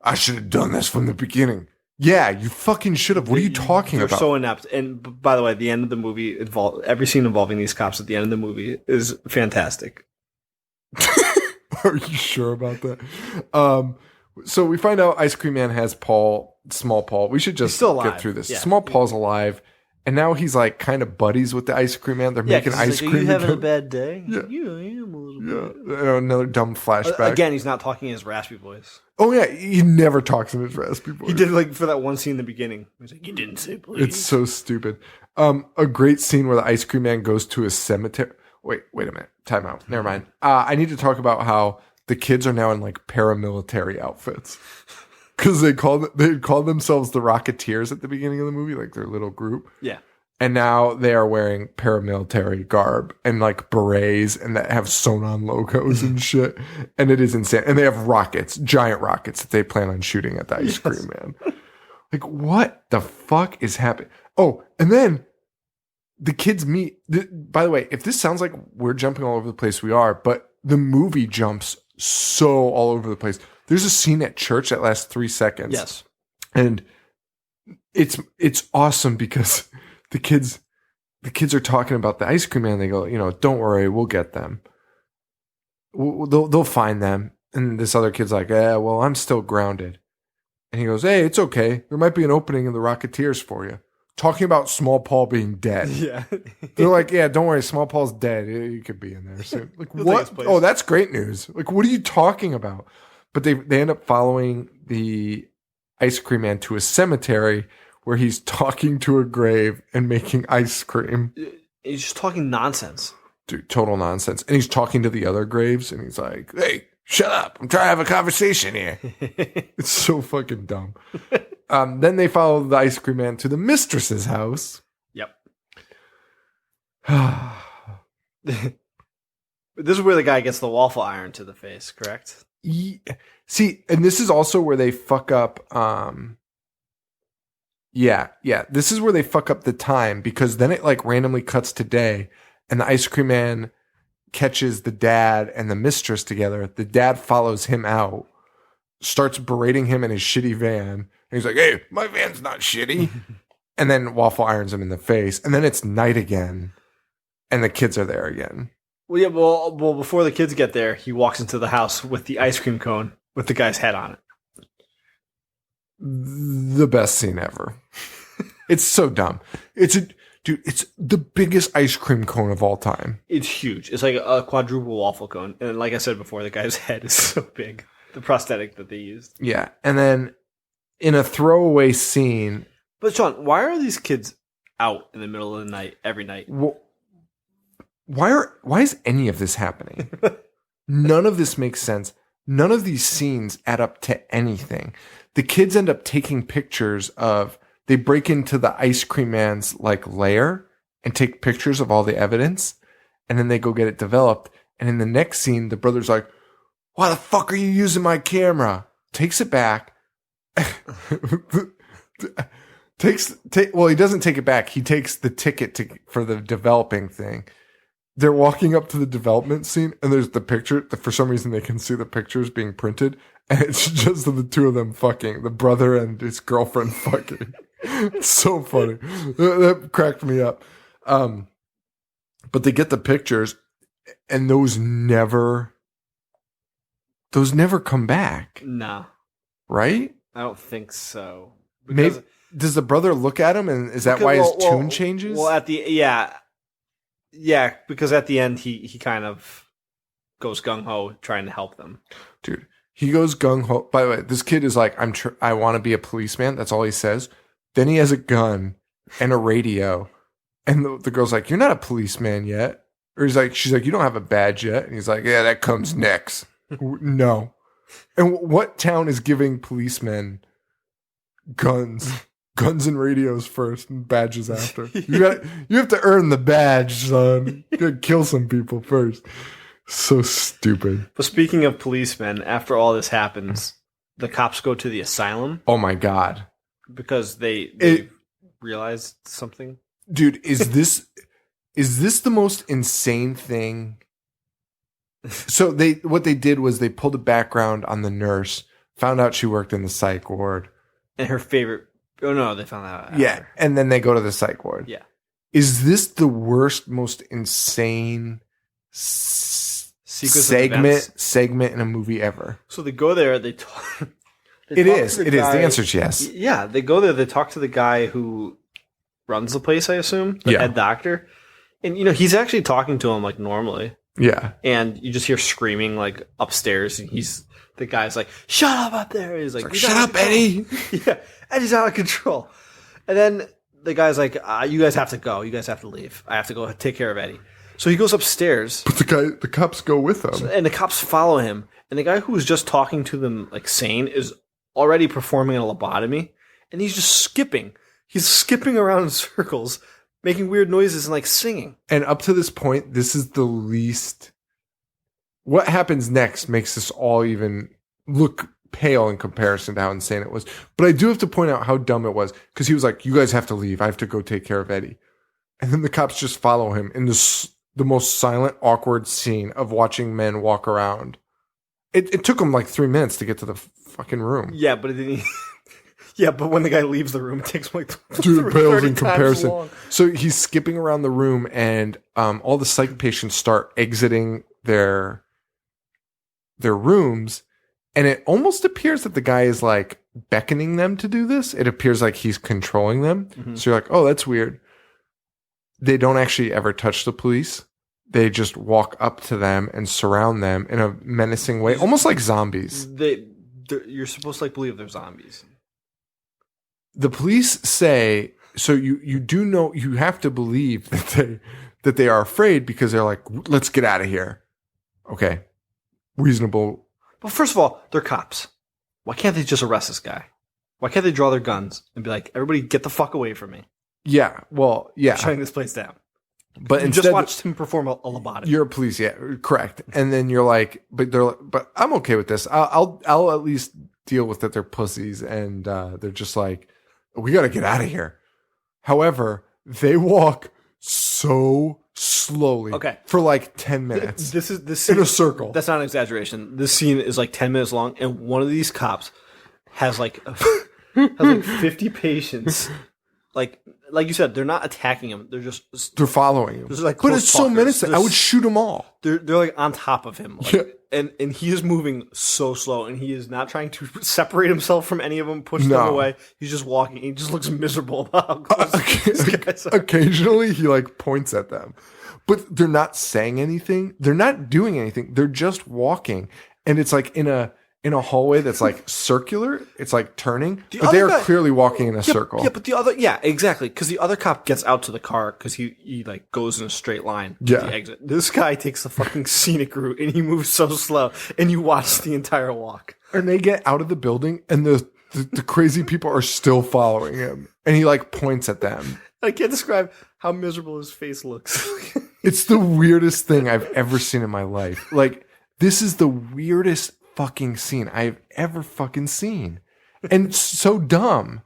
"I should have done this from the beginning." Yeah, you fucking should have. What are you talking about? They're so inept. And by the way, the end of the movie, every scene involving these cops at the end of the movie is fantastic. Are you sure about that? So we find out Ice Cream Man has Small Paul. We should just get through this. Yeah. Small Paul's alive, and now he's like kind of buddies with the Ice Cream Man. They're making ice cream. Are you having a bad day? Yeah. Yeah, I am a little bit. Yeah. Another dumb flashback. Again, he's not talking in his raspy voice. Oh yeah, he never talks in his raspy voice. He did like for that one scene in the beginning. He's like, "You didn't say please." It's so stupid. A great scene where the Ice Cream Man goes to a cemetery. Wait a minute. Time out. Never mind. I need to talk about how the kids are now in like paramilitary outfits. Because they called themselves the Rocketeers at the beginning of the movie, like their little group. Yeah. And now they are wearing paramilitary garb and like berets and that have sewn on logos and shit. And it is insane. And they have rockets, giant rockets that they plan on shooting at the Ice Cream Man. Like, what the fuck is happening? Oh, and then the kids meet. By the way, if this sounds like we're jumping all over the place, we are. But the movie jumps so all over the place. There's a scene at church that lasts 3 seconds. Yes. And it's awesome because the kids are talking about the Ice Cream Man. They go, "Don't worry, we'll get them. They'll find them." And this other kid's like, well, I'm still grounded. And he goes, "Hey, it's okay. There might be an opening in the Rocketeers for you." Talking about Small Paul being dead. Yeah. They're like, "Yeah, don't worry, Small Paul's dead. You could be in there soon." Like, what? Oh, that's great news. Like, what are you talking about? But they end up following the Ice Cream Man to a cemetery where he's talking to a grave and making ice cream. He's just talking nonsense. Dude, total nonsense. And he's talking to the other graves and he's like, "Hey, shut up. I'm trying to have a conversation here." It's so fucking dumb. Then they follow the Ice Cream Man to the mistress's house. Yep. This is where the guy gets the waffle iron to the face, correct? See, and this is also where they fuck up. This is where they fuck up the time because then it like randomly cuts to day, and the Ice Cream Man catches the dad and the mistress together. The dad follows him out, starts berating him in his shitty van. And he's like, "Hey, my van's not shitty." And then waffle irons him in the face, and then it's night again, and the kids are there again. Well, yeah. Well, before the kids get there, he walks into the house with the ice cream cone with the guy's head on it. The best scene ever. It's so dumb. It's the biggest ice cream cone of all time. It's huge. It's like a quadruple waffle cone, and like I said before, the guy's head is so big. The prosthetic that they used. Yeah, and then in a throwaway scene. But Sean, why are these kids out in the middle of the night every night? Well, why is any of this happening? None of this makes sense. None of these scenes add up to anything. The kids end up taking pictures of, they break into the Ice Cream Man's like lair and take pictures of all the evidence. And then they go get it developed. And in the next scene, the brother's like, "Why the fuck are you using my camera?" Takes it back. Well, he doesn't take it back. He takes the ticket for the developing thing. They're walking up to the development scene, and there's the picture. For some reason, they can see the pictures being printed, and it's just the two of them fucking, the brother and his girlfriend fucking. It's so funny. That cracked me up. But they get the pictures, and those never come back. No. Right? I don't think so. Maybe does the brother look at him, and is that why his tune changes? Well, because at the end he kind of goes gung ho trying to help them. Dude, he goes gung ho. By the way, this kid is like, I want to be a policeman. That's all he says. Then he has a gun and a radio, and the girl's like, "You're not a policeman yet." Or she's like, "You don't have a badge yet," and he's like, "Yeah, that comes next." No. And what town is giving policemen guns and radios first and badges after? You have to earn the badge, son. You gotta kill some people first. So stupid. But speaking of policemen, after all this happens, the cops go to the asylum. Oh my God. Because they realized something. Dude, is this the most insane thing? So what they did was they pulled a background on the nurse, found out she worked in the psych ward. And her favorite... Oh, no, they found out after. Yeah, and then they go to the psych ward. Yeah. Is this the worst, most insane segment in a movie ever? So they go there, It is. The answer is yes. Yeah, they go there, they talk to the guy who runs the place, I assume, the head doctor. And, he's actually talking to him, like, normally. Yeah. And you just hear screaming, like, upstairs, and the guy's like, "Shut up there!" He's like, "Shut up, Eddie!" Yeah, Eddie's out of control. And then the guy's like, "You guys have to go. You guys have to leave. I have to go take care of Eddie." So he goes upstairs. But the cops go with him. And the cops follow him. And the guy who was just talking to them, like, sane, is already performing a lobotomy. And he's just skipping. He's skipping around in circles, making weird noises and, like, singing. And up to this point, this is the least... What happens next makes this all even look pale in comparison to how insane it was. But I do have to point out how dumb it was. Because he was like, "You guys have to leave. I have to go take care of Eddie." And then the cops just follow him in the most silent, awkward scene of watching men walk around. It took him like 3 minutes to get to the fucking room. Yeah, but it didn't... Yeah, but when the guy leaves the room, it takes like Dude, it pales in comparison. So he's skipping around the room, and all the psych patients start exiting their rooms, and it almost appears that the guy is like beckoning them to do this. It appears like he's controlling them. Mm-hmm. So you're like, "Oh, that's weird." They don't actually ever touch the police. They just walk up to them and surround them in a menacing way, almost like zombies. You're supposed to, like, believe they're zombies. The police say, so you do know, you have to believe that they are afraid, because they're like, "Let's get out of here." Okay. Reasonable. Well, first of all, they're cops. Why can't they just arrest this guy? Why can't they draw their guns and be like, "Everybody get the fuck away from me"? Yeah. Well, yeah. I'm shutting this place down. But you just watched him perform a lobotomy. You're a police, yeah, correct. And then you're like, but I'm okay with this. I'll at least deal with that they're pussies, and they're just like, "We got to get out of here." However, they walk so slowly, for like 10 minutes. This scene, in a circle. That's not an exaggeration. This scene is like 10 minutes long, and one of these cops has like 50 patients. Like you said, they're not attacking him. They're following him. Like, but it's so menacing. I would shoot them all. They're like on top of him. Like, yeah. And he is moving so slow, and he is not trying to separate himself from any of them, push them away. He's just walking. He just looks miserable about how close these guys are. Occasionally, he like points at them, but they're not saying anything. They're not doing anything. They're just walking, and it's like in a hallway that's like circular. It's like turning, but they are clearly walking in a circle. Yeah, but exactly. Because the other cop gets out to the car because he like goes in a straight line to the exit. This guy takes the fucking scenic route, and he moves so slow, and you watch the entire walk. And they get out of the building, and the crazy people are still following him, and he like points at them. I can't describe how miserable his face looks. It's the weirdest thing I've ever seen in my life. Like, this is the weirdest fucking scene I've ever fucking seen, and so dumb.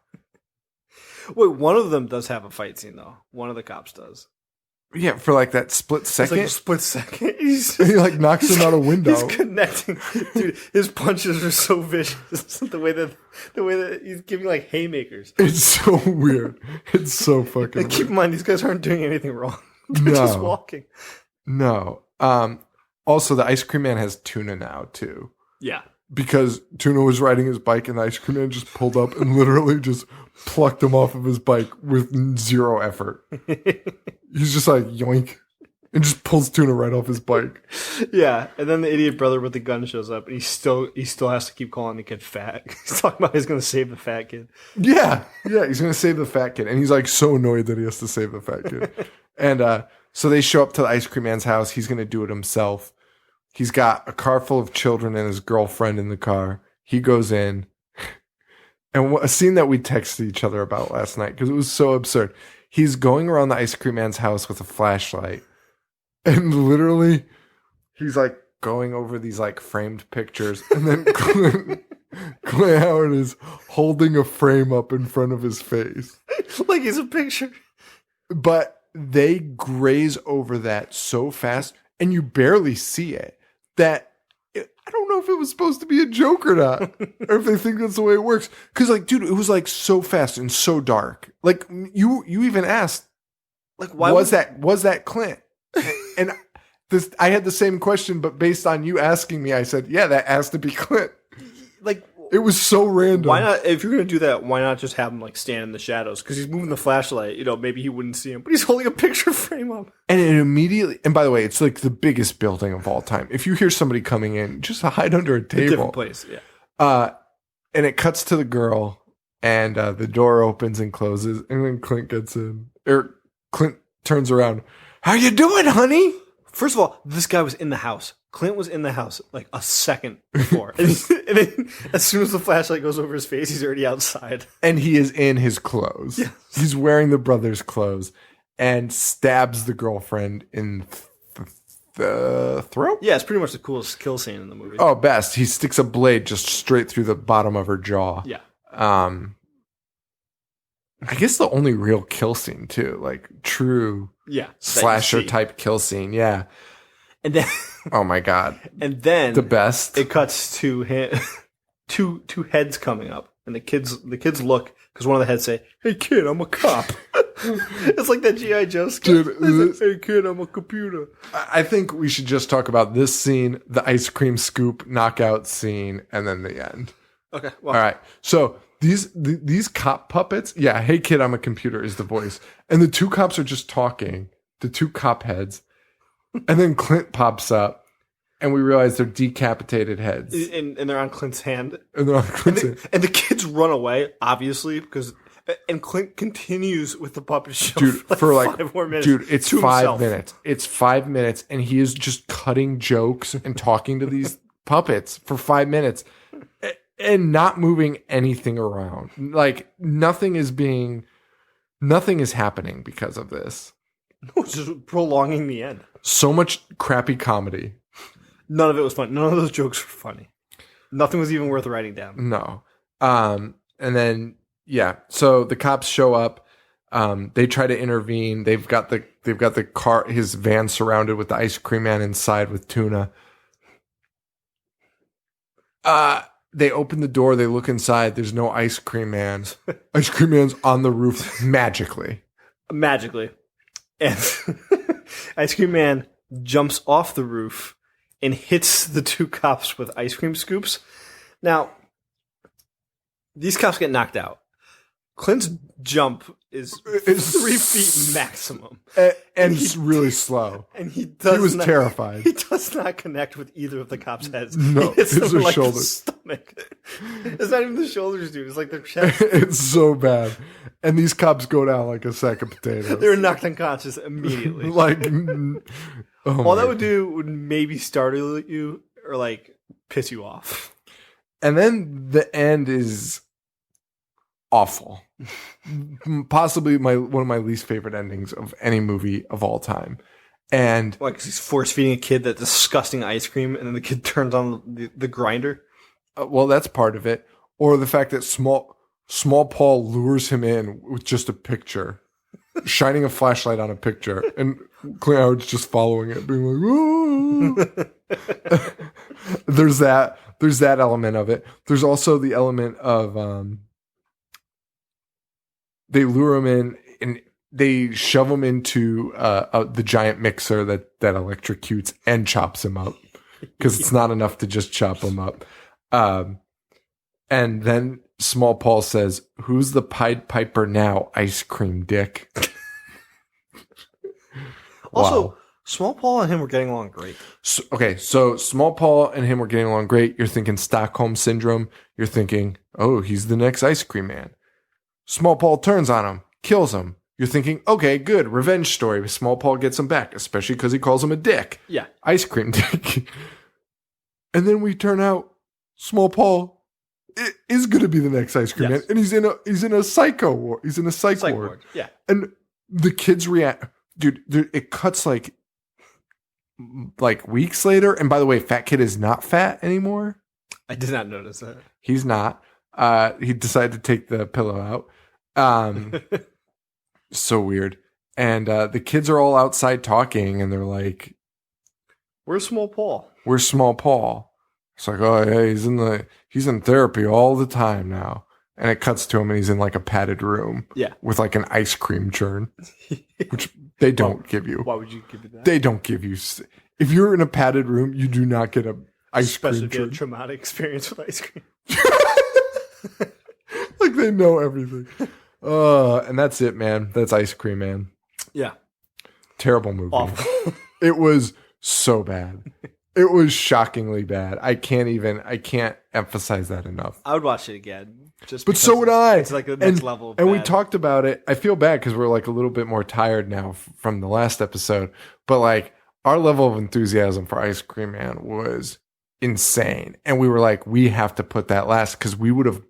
Wait, one of them does have a fight scene though. One of the cops does. Yeah, for like that split second. It's like a split second. He like knocks him out a window. He's connecting, dude. His punches are so vicious. the way that he's giving like haymakers. It's so weird. It's so fucking. And keep in mind, these guys aren't doing anything wrong. They're just walking. No. Also, the ice cream man has tuna now too. Yeah. because Tuna was riding his bike and the ice cream man just pulled up and literally just plucked him off of his bike with zero effort. He's just like, yoink, and just pulls Tuna right off his bike. Yeah, and then the idiot brother with the gun shows up, and he still has to keep calling the kid fat. He's talking about he's going to save the fat kid. Yeah, he's going to save the fat kid, and he's like so annoyed that he has to save the fat kid. And so they show up to the ice cream man's house. He's going to do it himself. He's got a car full of children and his girlfriend in the car. He goes in, and a scene that we texted each other about last night because it was so absurd. He's going around the ice cream man's house with a flashlight. And literally, he's like going over these like framed pictures, and then Clint Howard is holding a frame up in front of his face, like he's a picture. But they graze over that so fast, and you barely see it. That I don't know if it was supposed to be a joke or not, or if they think that's the way it works. Because like, dude, it was like so fast and so dark. Like you even asked, like, why was that Clint? And I had the same question, but based on you asking me, I said, yeah, that has to be Clint. Like, it was so random. Why not? If you're going to do that, why not just have him like stand in the shadows? Because he's moving the flashlight. Maybe he wouldn't see him, but he's holding a picture frame up. And it immediately, and by the way, it's like the biggest building of all time. If you hear somebody coming in, just hide under a table. A different place, yeah. And it cuts to the girl, and the door opens and closes, and then Clint gets in. Or Clint turns around. How you doing, honey? First of all, this guy was in the house. Clint was in the house like a second before. and then as soon as the flashlight goes over his face, he's already outside. And he is in his clothes. Yes. He's wearing the brother's clothes and stabs the girlfriend in the throat? Yeah, it's pretty much the coolest kill scene in the movie. Oh, best. He sticks a blade just straight through the bottom of her jaw. Yeah. I guess the only real kill scene too, like true slasher type kill scene. Yeah. And then oh my God. And then the best. It cuts to two heads coming up, and the kids look because one of the heads say, "Hey kid, I'm a cop." It's like that G.I. Joe skit. Dude, hey kid, I'm a computer. I think we should just talk about this scene, the ice cream scoop knockout scene, and then the end. Okay. Well. All right. So these cop puppets, yeah, hey kid, I'm a computer is the voice. And the two cops are just talking, the two cop heads. And then Clint pops up and we realize they're decapitated heads. And they're on Clint's hand. And they're on Clint's hand. And the kids run away, obviously, and Clint continues with the puppet show for like 5 more minutes. Dude, it's 5 minutes. It's 5 minutes and he is just cutting jokes and talking to these puppets for 5 minutes. And not moving anything around. Like, nothing is happening because of this. No, it's just prolonging the end. So much crappy comedy. None of it was funny. None of those jokes were funny. Nothing was even worth writing down. No. And then, yeah. So the cops show up. They try to intervene. They've got the car, his van surrounded with the ice cream man inside with Tuna. They open the door. They look inside. There's no ice cream man. Ice cream man's on the roof magically. And ice cream man jumps off the roof and hits the two cops with ice cream scoops. Now, these cops get knocked out. Clint's jump is 3 feet maximum. And he's really slow. And he was terrified. He does not connect with either of the cops' heads. No, it's his like shoulders. The stomach. It's not even the shoulders, dude. It's like their chest. It's so bad. And these cops go down like a sack of potatoes. They're knocked unconscious immediately. All that would do would maybe startle you or like piss you off. And then the end is awful. Possibly one of my least favorite endings of any movie of all time. And like he's force feeding a kid that disgusting ice cream, and then the kid turns on the grinder. Well, that's part of it. Or the fact that small Paul lures him in with just a picture, shining a flashlight on a picture, and Clint Howard's just following it, being like, "Oh." There's that element of it. There's also the element of they lure him in and they shove him into the giant mixer that electrocutes and chops him up because it's not enough to just chop him up. And then Small Paul says, "Who's the Pied Piper now, ice cream dick?" Also, Wow. Small Paul and him were getting along great. So Small Paul and him were getting along great. You're thinking Stockholm Syndrome. You're thinking, oh, he's the next ice cream man. Small Paul turns on him, kills him. You're thinking, okay, good, revenge story. Small Paul gets him back, especially because he calls him a dick. Yeah. Ice cream dick. And then we turn out Small Paul is going to be the next ice cream man. And he's in a psycho ward. He's in a psych ward. Yeah. And the kids react. Dude, it cuts like weeks later. And by the way, Fat Kid is not fat anymore. I did not notice that. He's not. He decided to take the pillow out. So weird. And the kids are all outside talking, and they're like, "Where's Small Paul? Where's Small Paul?" It's like, oh yeah, he's in therapy all the time now. And it cuts to him, and he's in like a padded room. Yeah. With like an ice cream churn, which they don't give you. Why would you give it that? They don't give you. If you're in a padded room, you do not get a ice cream Especially if you churn. had a traumatic experience with ice cream. Like they know everything. And that's it, man. That's Ice Cream Man. Yeah. Terrible movie. Awful. It was so bad. It was shockingly bad. I can't emphasize that enough. I would watch it again. But so would I. It's like the next level of And bad. we talked about it. I feel bad because we're like a little bit more tired now from the last episode. But like our level of enthusiasm for Ice Cream Man was insane. And we were like, we have to put that last because we would have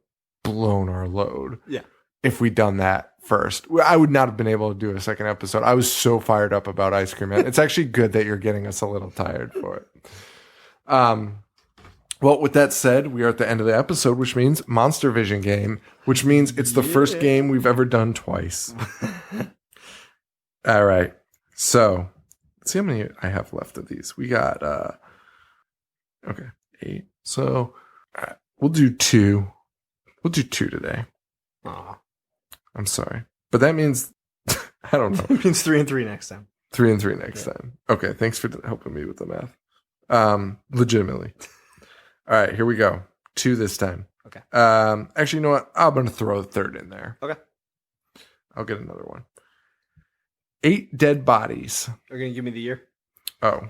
blown our load. Yeah. If we'd done that first. I would not have been able to do a second episode. I was so fired up about Ice Cream Man. It's actually good that you're getting us a little tired for it. Well, with that said, we are at the end of the episode, which means Monstervision game, which means it's the first game we've ever done twice. All right. So let's see how many I have left of these. We got, 8. So we'll do 2. We'll do 2 today. Aw. I'm sorry. But that means, I don't know. It means 3 and 3 next time. 3 and 3 next time. Okay. Thanks for helping me with the math. Legitimately. All right, here we go. 2 this time. Okay. Actually, you know what? I'm going to throw a third in there. Okay. I'll get another one. 8 dead bodies. Are you going to give me the year? Oh.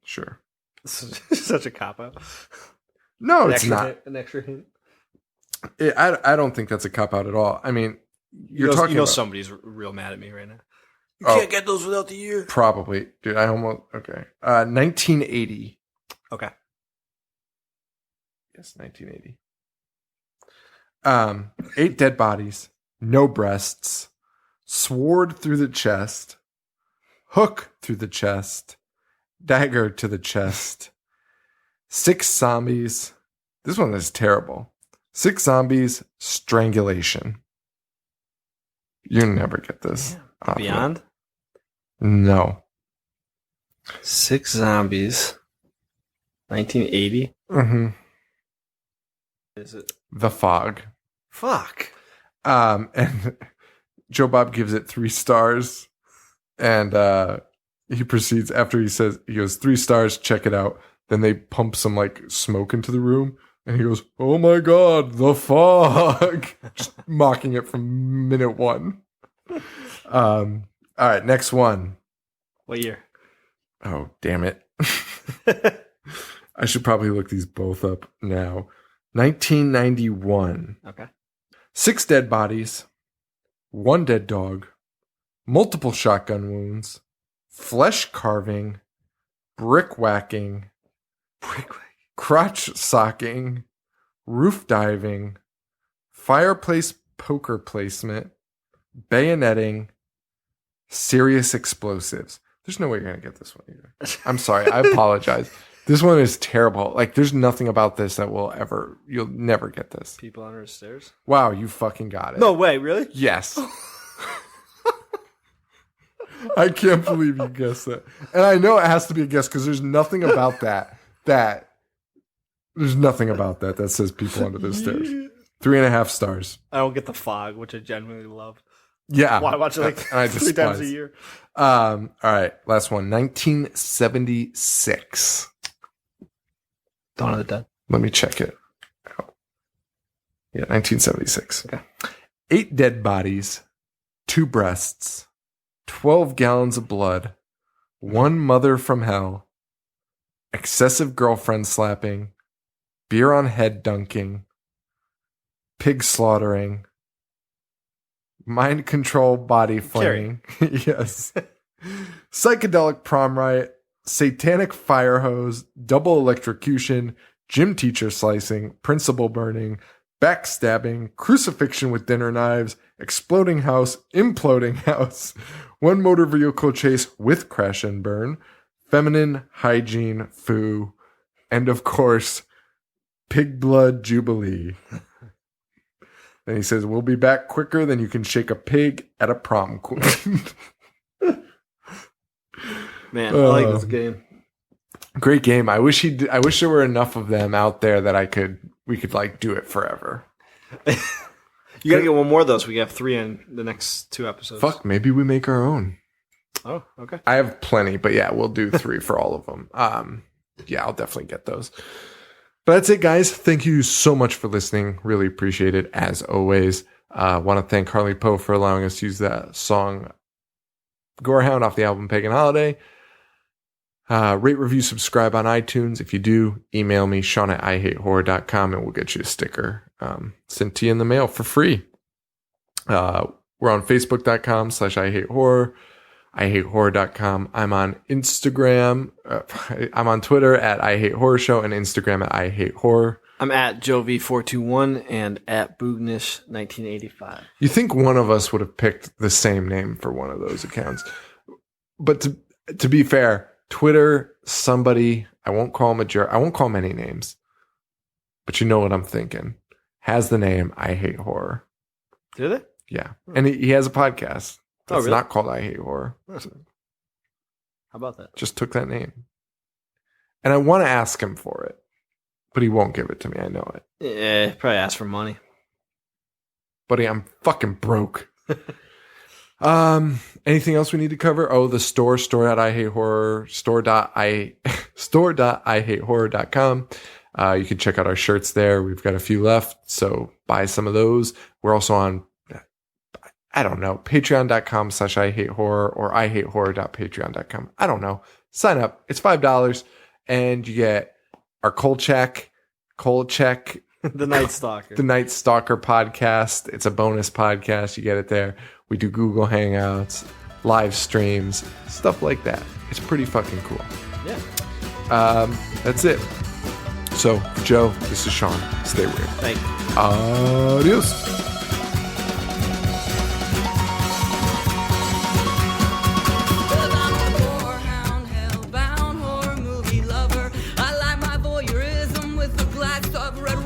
Sure. This is such a cop-out. No, it's not. An extra hint. I don't think that's a cop-out at all. I mean, you're talking about... somebody's real mad at me right now. You Oh. can't get those without the year. Probably. Dude, I almost... Okay. 1980. Okay. Yes, 1980. 8 dead bodies, no breasts, sword through the chest, hook through the chest, dagger to the chest, 6 zombies. This one is terrible. 6 zombies, strangulation. You never get this. Beyond? No. 6 zombies. 1980? Mm-hmm. Is it? The Fog. Fuck. And Joe Bob gives it 3 stars. And he proceeds after he goes 3 stars, check it out. Then they pump some like smoke into the room. And he goes, oh my God, The Fog. Just mocking it from minute 1. All right, next one. What year? Oh, damn it. I should probably look these both up now. 1991. Okay. 6 dead bodies, 1 dead dog, multiple shotgun wounds, flesh carving, brick whacking, crotch socking, roof diving, fireplace poker placement, bayoneting, serious explosives. There's no way you're going to get this one either. I'm sorry. I apologize. This one is terrible. Like, there's nothing about this that you'll never get this. People under the stairs? Wow, you fucking got it. No way, really? Yes. I can't believe you guessed that. And I know it has to be a guess because there's nothing about that there's nothing about that says people under the stairs. 3.5 stars. I don't get The Fog, which I genuinely love. Yeah. Why watch it like 3 times a year? All right, last one. 1976. Dawn of the Dead. Let me check it. Yeah, 1976. Okay. 8 dead bodies, 2 breasts, 12 gallons of blood, 1 mother from hell, excessive girlfriend slapping, beer on head dunking, pig slaughtering, mind control body flaming. Yes. Psychedelic prom riot, satanic fire hose, double electrocution, gym teacher slicing, principal burning, backstabbing, crucifixion with dinner knives, exploding house, imploding house, 1 motor vehicle chase with crash and burn, feminine hygiene foo, and of course, pig blood jubilee. Then he says, we'll be back quicker than you can shake a pig at a prom queen. Man, I like this game. Great game. I wish there were enough of them out there that we could like do it forever. You gotta get one more of those. We have 3 in the next 2 episodes. Fuck, maybe we make our own. Oh, okay. I have plenty, but yeah, we'll do 3 for all of them. Yeah, I'll definitely get those. But that's it, guys. Thank you so much for listening. Really appreciate it, as always. Want to thank Harley Poe for allowing us to use that song Gorehound off the album Pagan Holiday. Rate, review, subscribe on iTunes. If you do, email me, Sean@IHateHorror.com, and we'll get you a sticker sent to you in the mail for free. We're on Facebook.com/IHateHorror, IHateHorror.com. I'm on Instagram. I'm on Twitter @IHateHorrorShow and Instagram @IHateHorror. I'm at Jovi421 and at Boognish1985. You think one of us would have picked the same name for one of those accounts. But to be fair, Twitter, somebody, I won't call him a jerk. I won't call him any names. But you know what I'm thinking. Has the name I Hate Horror. Do they? Yeah. And he has a podcast. Oh, It's really? not called I Hate Horror. How about that? Just took that name. And I want to ask him for it. But he won't give it to me. I know it. Yeah, probably ask for money. Buddy, I'm fucking broke. Anything else we need to cover? Oh, the store.IHateHorror, store.IHateHorror.com. You can check out our shirts there. We've got a few left, so buy some of those. We're also on, I don't know, patreon.com/IHateHorror or IHateHorror.patreon.com. I don't know. Sign up. It's $5 and you get our Cold Check, The Night Stalker. the Night Stalker podcast. It's a bonus podcast. You get it there. We do Google Hangouts, live streams, stuff like that. It's pretty fucking cool. Yeah. That's it. So, for Joe, this is Sean. Stay weird. Thank you. Adios. Hellbound horror movie lover. I like my voyeurism with a glass of red